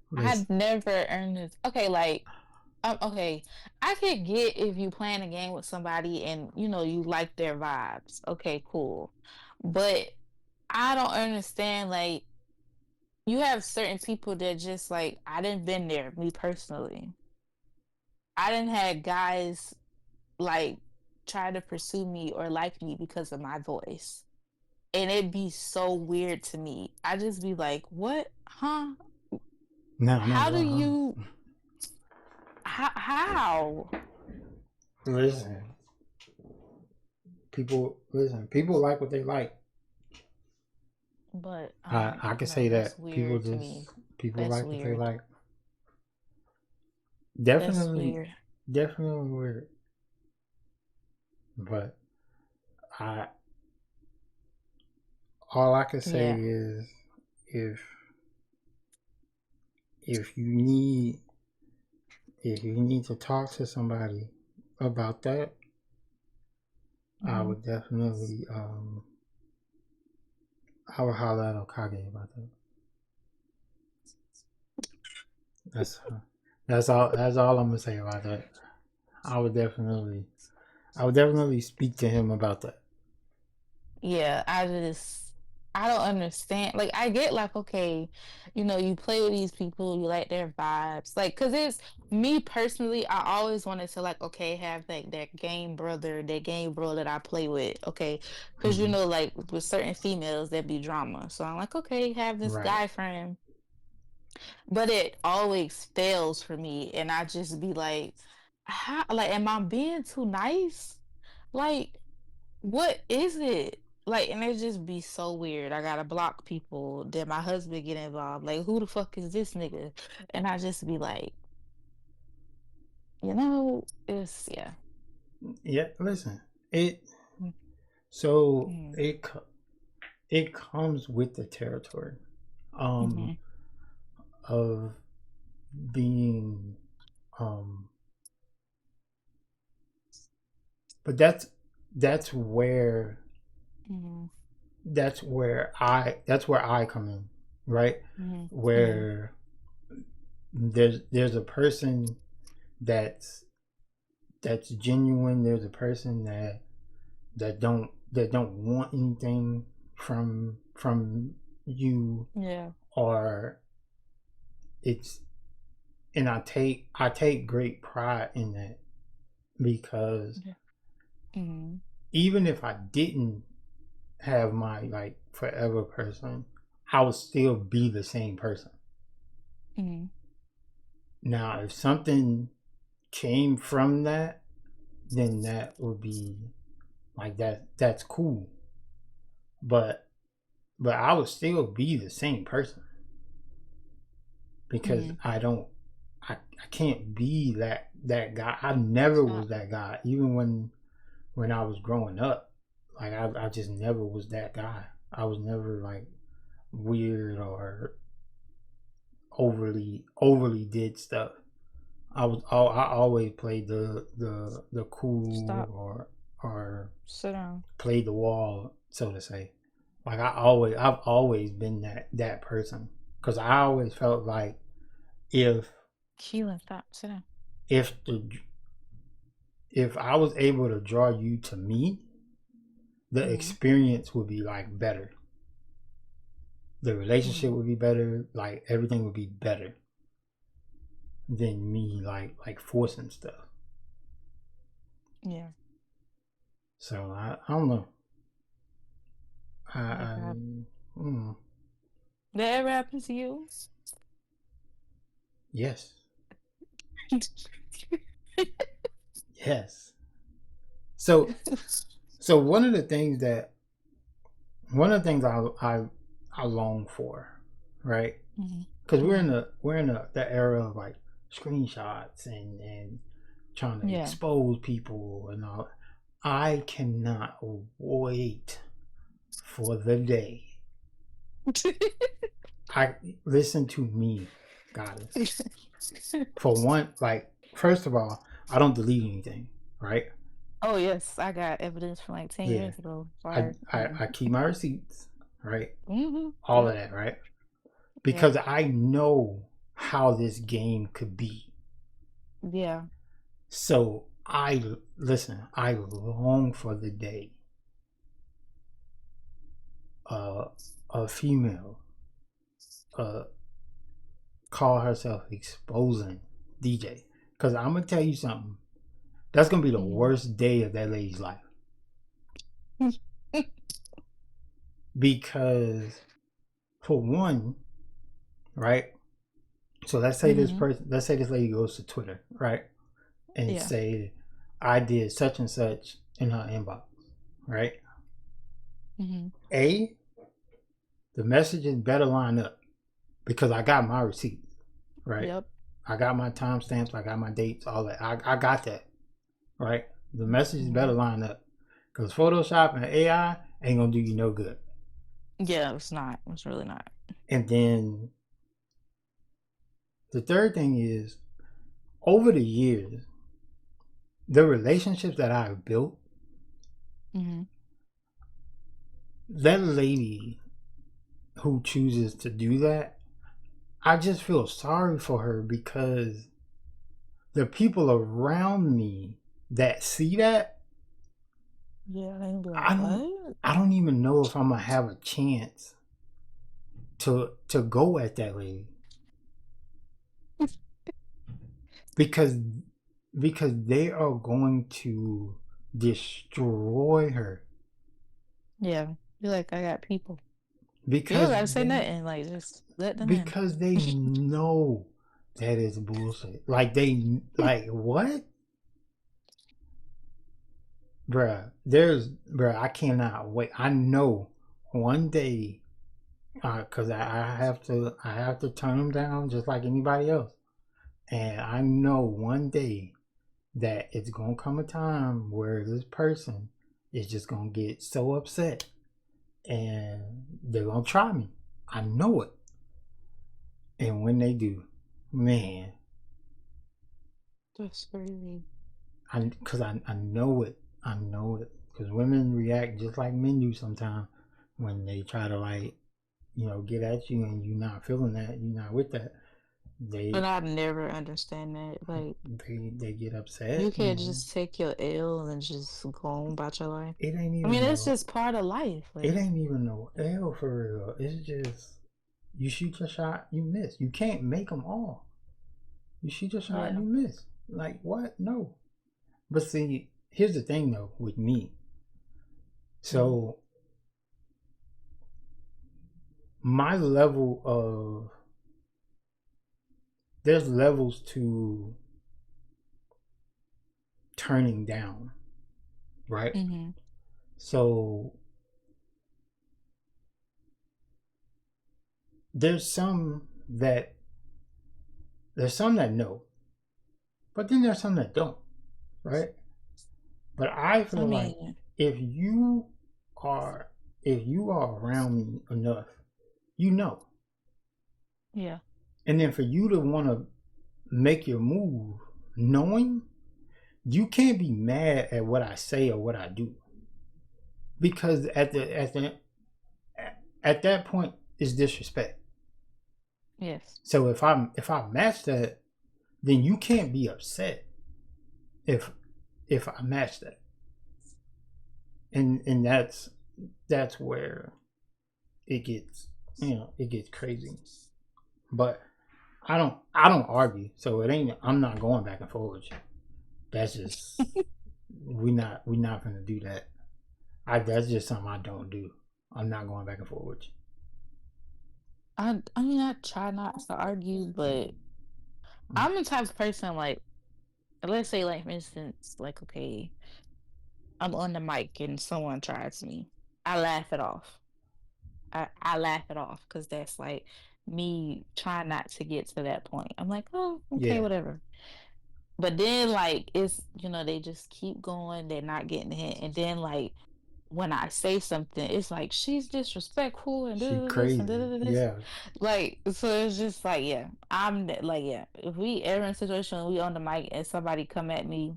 B: listen.
C: I'd never earned this. Okay, like, okay, I could get if you playing a game with somebody and you like their vibes. Okay, cool. But I don't understand. Like, you have certain people that just like I didn't been there. Me personally, I didn't have guys like try to pursue me or like me because of my voice, and it'd be so weird to me. I just be like, what, huh?
B: No, no,
C: How do
B: no.
C: you? How?
B: Listen, listen. People like what they like.
C: But
B: I can
C: no,
B: say
C: that's
B: that
C: weird to me.
B: people
C: That's
B: like what they
C: weird.
B: like.
C: That's
B: Definitely,
C: weird.
B: definitely weird. But I all I can say
C: Yeah.
B: is if if you need if you need to talk to somebody about that, I
C: Hmm.
B: would definitely I would holler at Okage about that. That's that's all I'm gonna say about that. I would definitely I would definitely speak to him about that.
C: Yeah. I just. I don't understand. Like, I get like, okay, you play with these people, you like their vibes. Like, cause it's me personally, I always wanted to like, okay, have like that game brother, that game bro that I play with. Okay. Cause
B: Hmm.
C: like with certain females there be drama. So I'm like, okay, have this
B: Right.
C: guy friend. But it always fails for me. And I just be like, how like am I being too nice? Like, what is it? Like, and it just be so weird. I gotta block people. Then my husband get involved. Like, who the fuck is this nigga? And I just be like, it's yeah.
B: Yeah. Listen. It. So
C: Mm-hmm.
B: it comes with the territory. Um.
C: Mm-hmm.
B: Of being. Um. But that's where
C: Mm-hmm.
B: that's where I come in, right?
C: Mm-hmm.
B: Where there's a person that's that's genuine. There's a person that don't want anything from you,
C: Yeah.
B: or it's and I take great pride in that because
C: Yeah. Mm-hmm.
B: even if I didn't have my like forever person, I would still be the same person.
C: Mm-hmm.
B: Now, if something came from that, then that would be like that. That's cool, but I would still be the same person because
C: Mm-hmm.
B: I can't be that guy. I never was
C: Stop.
B: that guy, even when I was growing up. Like I just never was that guy. I was never like weird or overly did stuff. I always played the cool
C: Stop.
B: or
C: Sit down.
B: played the wall, so to say. Like I've always been that person because I always felt like if
C: Keelan, stop. Sit down.
B: if the if I was able to draw you to me, the
C: Mm-hmm.
B: experience would be like better. The relationship
C: Mm-hmm.
B: would be better. Like everything would be better than me like forcing stuff.
C: Yeah.
B: So I don't know.
C: Like
B: I mm,
C: that ever happened to you?
B: yes, yes. So so one of the things I long for, right?
C: Mm-hmm.
B: Because
C: Mm-hmm.
B: we're in the era of like screenshots and trying to
C: Yeah.
B: expose people and all. I cannot wait for the day. I listen to me, goddess. For one, like first of all, I don't delete anything, right?
C: Oh yes, I got evidence from like 10
B: Yeah,
C: years ago. Sorry.
B: I keep my receipts, right?
C: Mm-hmm.
B: All of
C: Yep.
B: that, right?
C: Yep.
B: Because I know how this game could be.
C: Yeah.
B: So I listen. I long for the day uh, a female uh, call herself exposing DJ. Because I'm gonna tell you something. That's gonna be the
C: Mm-hmm.
B: worst day of that lady's life. Because for one, right? So
C: Mm-hmm.
B: let's say this lady goes to Twitter, right? And
C: Yeah.
B: say, I did such and such in her inbox, right?
C: Mm-hmm.
B: A, the messages better line up because I got my receipts, right?
C: Yep.
B: I got my timestamps, I got my dates, all that. I got that, right? The messages
C: Mm-hmm.
B: better line up because Photoshop and AI ain't gonna do you no good.
C: Yeah, it's not. It's really not.
B: And then the third thing is over the years, the relationships that I've built,
C: Mm-hmm.
B: that lady who chooses to do that, I just feel sorry for her because the people around me that see that
C: Yeah, they be like,
B: I don't
C: what?
B: I don't even know if I'm gonna have a chance to go at that lady because they are going to destroy her
C: Yeah. Be like, I got people. You don't
B: because
C: gotta say nothing. Like, just let them in.
B: they know that is bullshit. Like they like what, bruh. I cannot wait. I know one day, cause I have to turn them down just like anybody else, and I know one day that it's gonna come a time where this person is just gonna get so upset and they're gonna try me. I know it. And when they do, man,
C: That's crazy.
B: I know it. I know it. Because women react just like men do sometimes when they try to, like, get at you and you're not feeling that, you're not with that.
C: But
B: They
C: I never understand that. Like,
B: they get
C: you
B: upset
C: can't
B: and
C: just take your L and just go on about your life.
B: it ain't
C: I mean,
B: even
C: it's
B: no
C: just part of life. Like,
B: L for real. It's just you shoot your shot, you miss. You can't make them all. You shoot your shot,
C: yeah.
B: you miss. Like what? No. But see, here's the thing though with me.
C: Mm-hmm.
B: So my level of there's levels to turning down, right?
C: Mm-hmm.
B: So there's some that know, but then there's some that don't, right? But I
C: I
B: feel like
C: mean,
B: if you are around me enough, you know.
C: yeah.
B: And then for you to want to make your move knowing, you can't be mad at what I say or what I do because at that point it's disrespect.
C: Yes.
B: So if I match that, then you can't be upset if I match that. And that's where it gets it gets crazy. But I don't argue, so it ain't I'm not going back and forth with you. That's just we not gonna do that. That's just something I don't do. I'm not going back and forth with you.
C: I mean, I try not to argue, but I'm the type of person like, let's say, like, for instance, like, okay, I'm on the mic and someone tries me. I laugh it off. I laugh it off because that's like me trying not to get to that point. I'm like, oh, okay,
B: Yeah,
C: whatever. But then, like, it's, they just keep going, they're not getting the hint. And then, like, when I say something, it's like she's disrespectful and
B: she
C: this and
B: crazy.
C: this.
B: Yeah.
C: Like, so it's just like, yeah, like, yeah. If we ever in a situation we on the mic and somebody come at me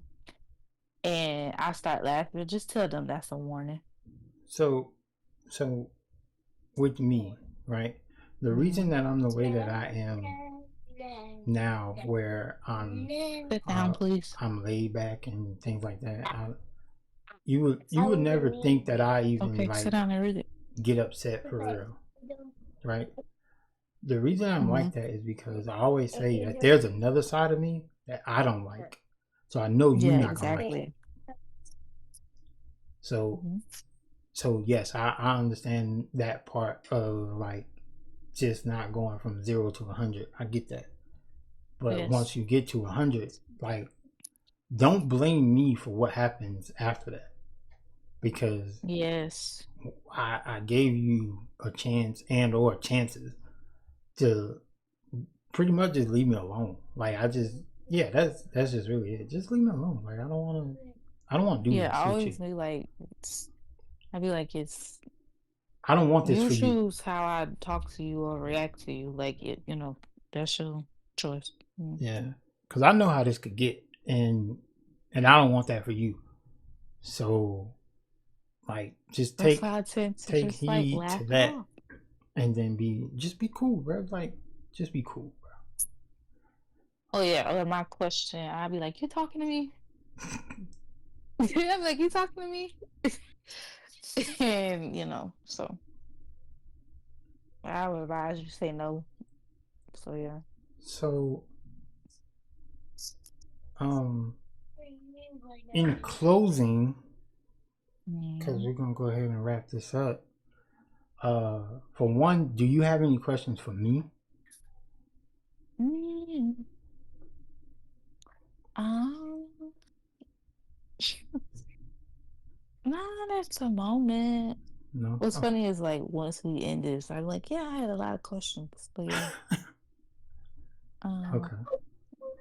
C: and I start laughing, just tell them that's a warning.
B: So so with me, right? The reason
C: Mhm.
B: that I'm the way that I am now, where
C: Sit down, please.
B: I'm laid back and things like that, you would never think that I even
C: Okay, sit
B: like
C: down and read it.
B: get upset for real, right? The reason I'm
C: Hmm.
B: like that is because I always say that there's another side of me that I don't like, so I know you're
C: Yeah,
B: not gonna like it.
C: exactly.
B: So
C: Hmm.
B: yes, I understand that part of like just not going from 0 to 100. I get that. But
C: Yes.
B: once you get to 100, like, don't blame me for what happens after that because
C: Yes.
B: I gave you a chance and or chances to pretty much just leave me alone. Like I just yeah, that's just really it. Just leave me alone. Like I don't want to do
C: Yeah,
B: this
C: I
B: with you.
C: always be like, I be like, it's
B: I don't want this
C: you
B: for you.
C: choose how I talk to you or react to you. Like that's your choice. Mm.
B: Yeah, because I know how this could get, and I don't want that for you. So like, just
C: That's why I tend to
B: take
C: just like
B: heed to
C: laugh it
B: that,
C: off.
B: and then be cool, bro. Like, just be cool,
C: Oh yeah, or my question, I'd be like, you talking to me? I'm like, you talking to me? And so I would advise you to say no. So yeah.
B: So, um, in closing, because
C: Mm.
B: we're gonna go ahead and wrap this up. For one, do you have any questions for me?
C: Mm. Um, not at the moment.
B: No.
C: What's
B: Okay.
C: funny is like once we end this, I'm like, yeah, I had a lot of questions, but yeah. Um,
B: Okay.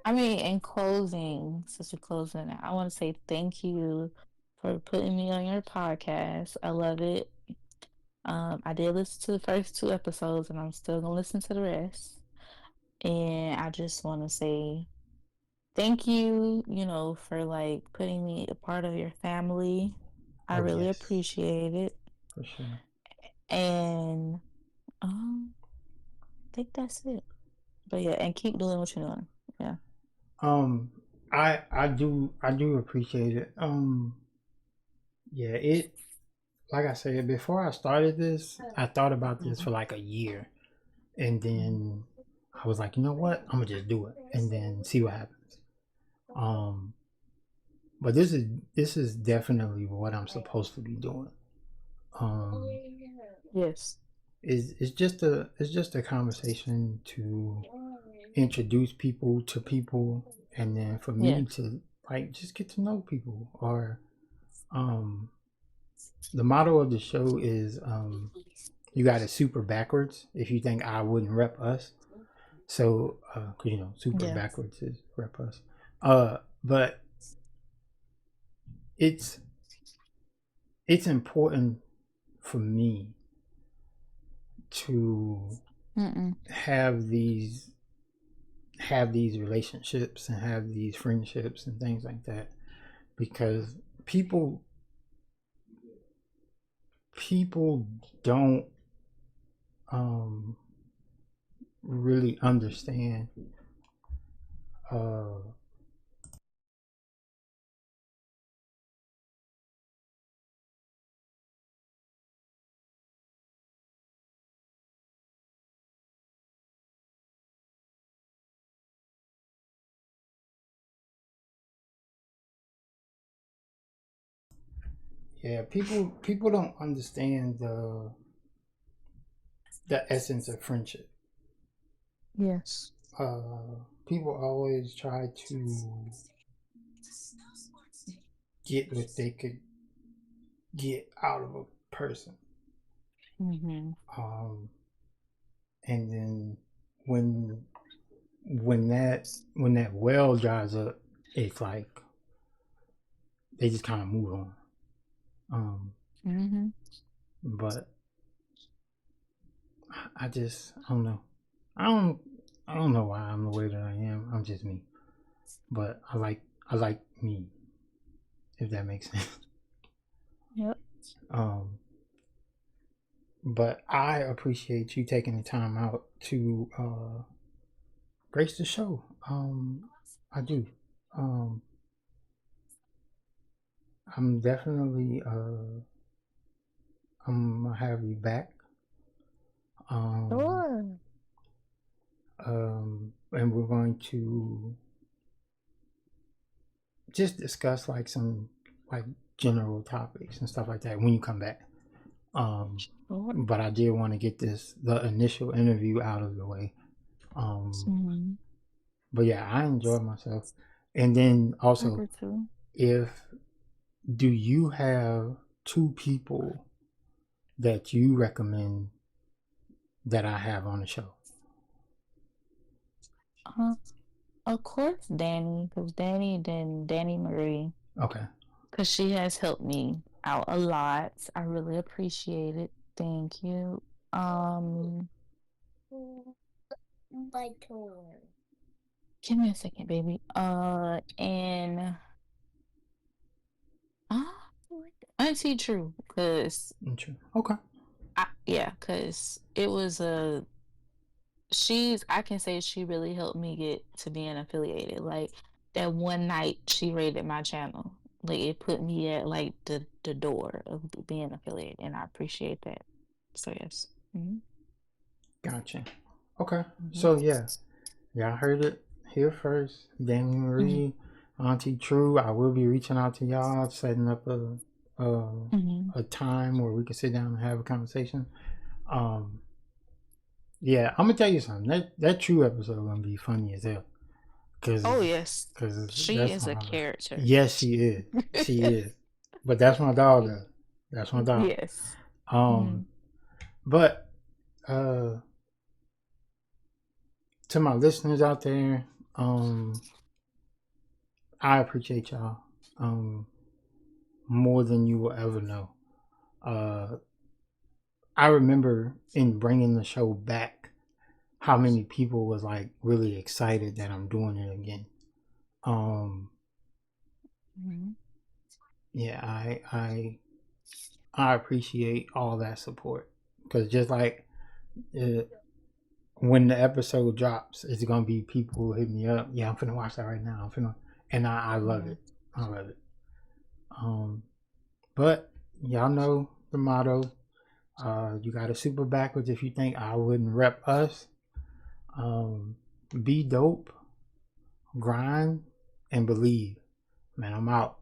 C: I mean, in closing, since we're closing, I want to say thank you for putting me on your podcast. I love it. I did listen to the first two episodes, and I'm still gonna listen to the rest. And I just want to say thank you, for like putting me a part of your family. I
B: Oh
C: really
B: yes,
C: appreciate it.
B: for sure.
C: And I think that's it. But yeah, and keep doing what you're doing. Yeah.
B: Um, I do appreciate it. Yeah, it like I said before I started this, I thought about this
C: Mhm.
B: for like a year, and then I was like, you know what, I'm gonna just do it, and then see what happens. Um, but this is definitely what I'm supposed to be doing. Um,
C: Yes.
B: it's just a conversation to introduce people to people, and then for me
C: Yes.
B: to like just get to know people. Or um, the motto of the show is you got it super backwards if you think I wouldn't rep us. So, cause super
C: Yeah.
B: backwards is rep us. But it's it's important for me to
C: Mm-mm.
B: have these relationships and have these friendships and things like that, because people people don't um really understand uh yeah, people don't understand the essence of friendship.
C: Yes.
B: People always try to get what they could get out of a person.
C: Mm-hmm.
B: um and then when when that well dries up, it's like they just kind of move on.
C: Mm-hmm.
B: But I don't know. I don't I don't know why I'm the way that I am. I'm just me. But I like me, if that makes sense.
C: Yep.
B: Um, but I appreciate you taking the time out to grace the show. I do. Um, I'm definitely I'm gonna have you back. Um,
C: Sure.
B: and we're going to just discuss like some like general topics and stuff like that when you come back. Um,
C: Sure.
B: but I did want to get the initial interview out of the way. Um,
C: Mm-hmm.
B: but yeah, I enjoyed myself. And then
C: I
B: also,
C: did too.
B: if do you have two people that you recommend that I have on the show?
C: Uh, of course, Danny, because Danny Marie,
B: Okay,
C: because she has helped me out a lot. I really appreciate it. Thank you. Um, Give me a second, baby. And uh, Auntie True, because
B: okay,
C: because I can say she really helped me get to being affiliated. Like that one night she raided my channel. Like it put me at like the door of being affiliated, and I appreciate that. So yes. Mm-hmm.
B: Gotcha. Okay.
C: Mm-hmm.
B: So yeah, y'all heard it here first. Danny
C: Mm-hmm.
B: Marie, Auntie True. I will be reaching out to y'all, setting up a
C: Mm-hmm.
B: a time where we can sit down and have a conversation. Um, yeah, I'm gonna tell you something. That True episode gonna be funny as hell.
C: Oh
B: Cause,
C: yes,
B: cause
C: she
B: that's
C: is a
B: my.
C: character.
B: Yes, she is. She is. But that's my dog. Though. That's my dog.
C: Yes.
B: Um,
C: Mm-hmm.
B: but uh, to my listeners out there, I appreciate y'all more than you will ever know. Uh, I remember in bringing the show back, how many people was like really excited that I'm doing it again. Um,
C: Mm-hmm.
B: yeah, I appreciate all that support because just like uh, when the episode drops, it's gonna be people who hit me up. Yeah, I'm finna watch that right now. I'm finna, and I love
C: Mm-hmm.
B: it. I love it. Um, but y'all know the motto. You got to super backwards if you think I wouldn't rep us. Um, be dope, grind, and believe. Man, I'm out.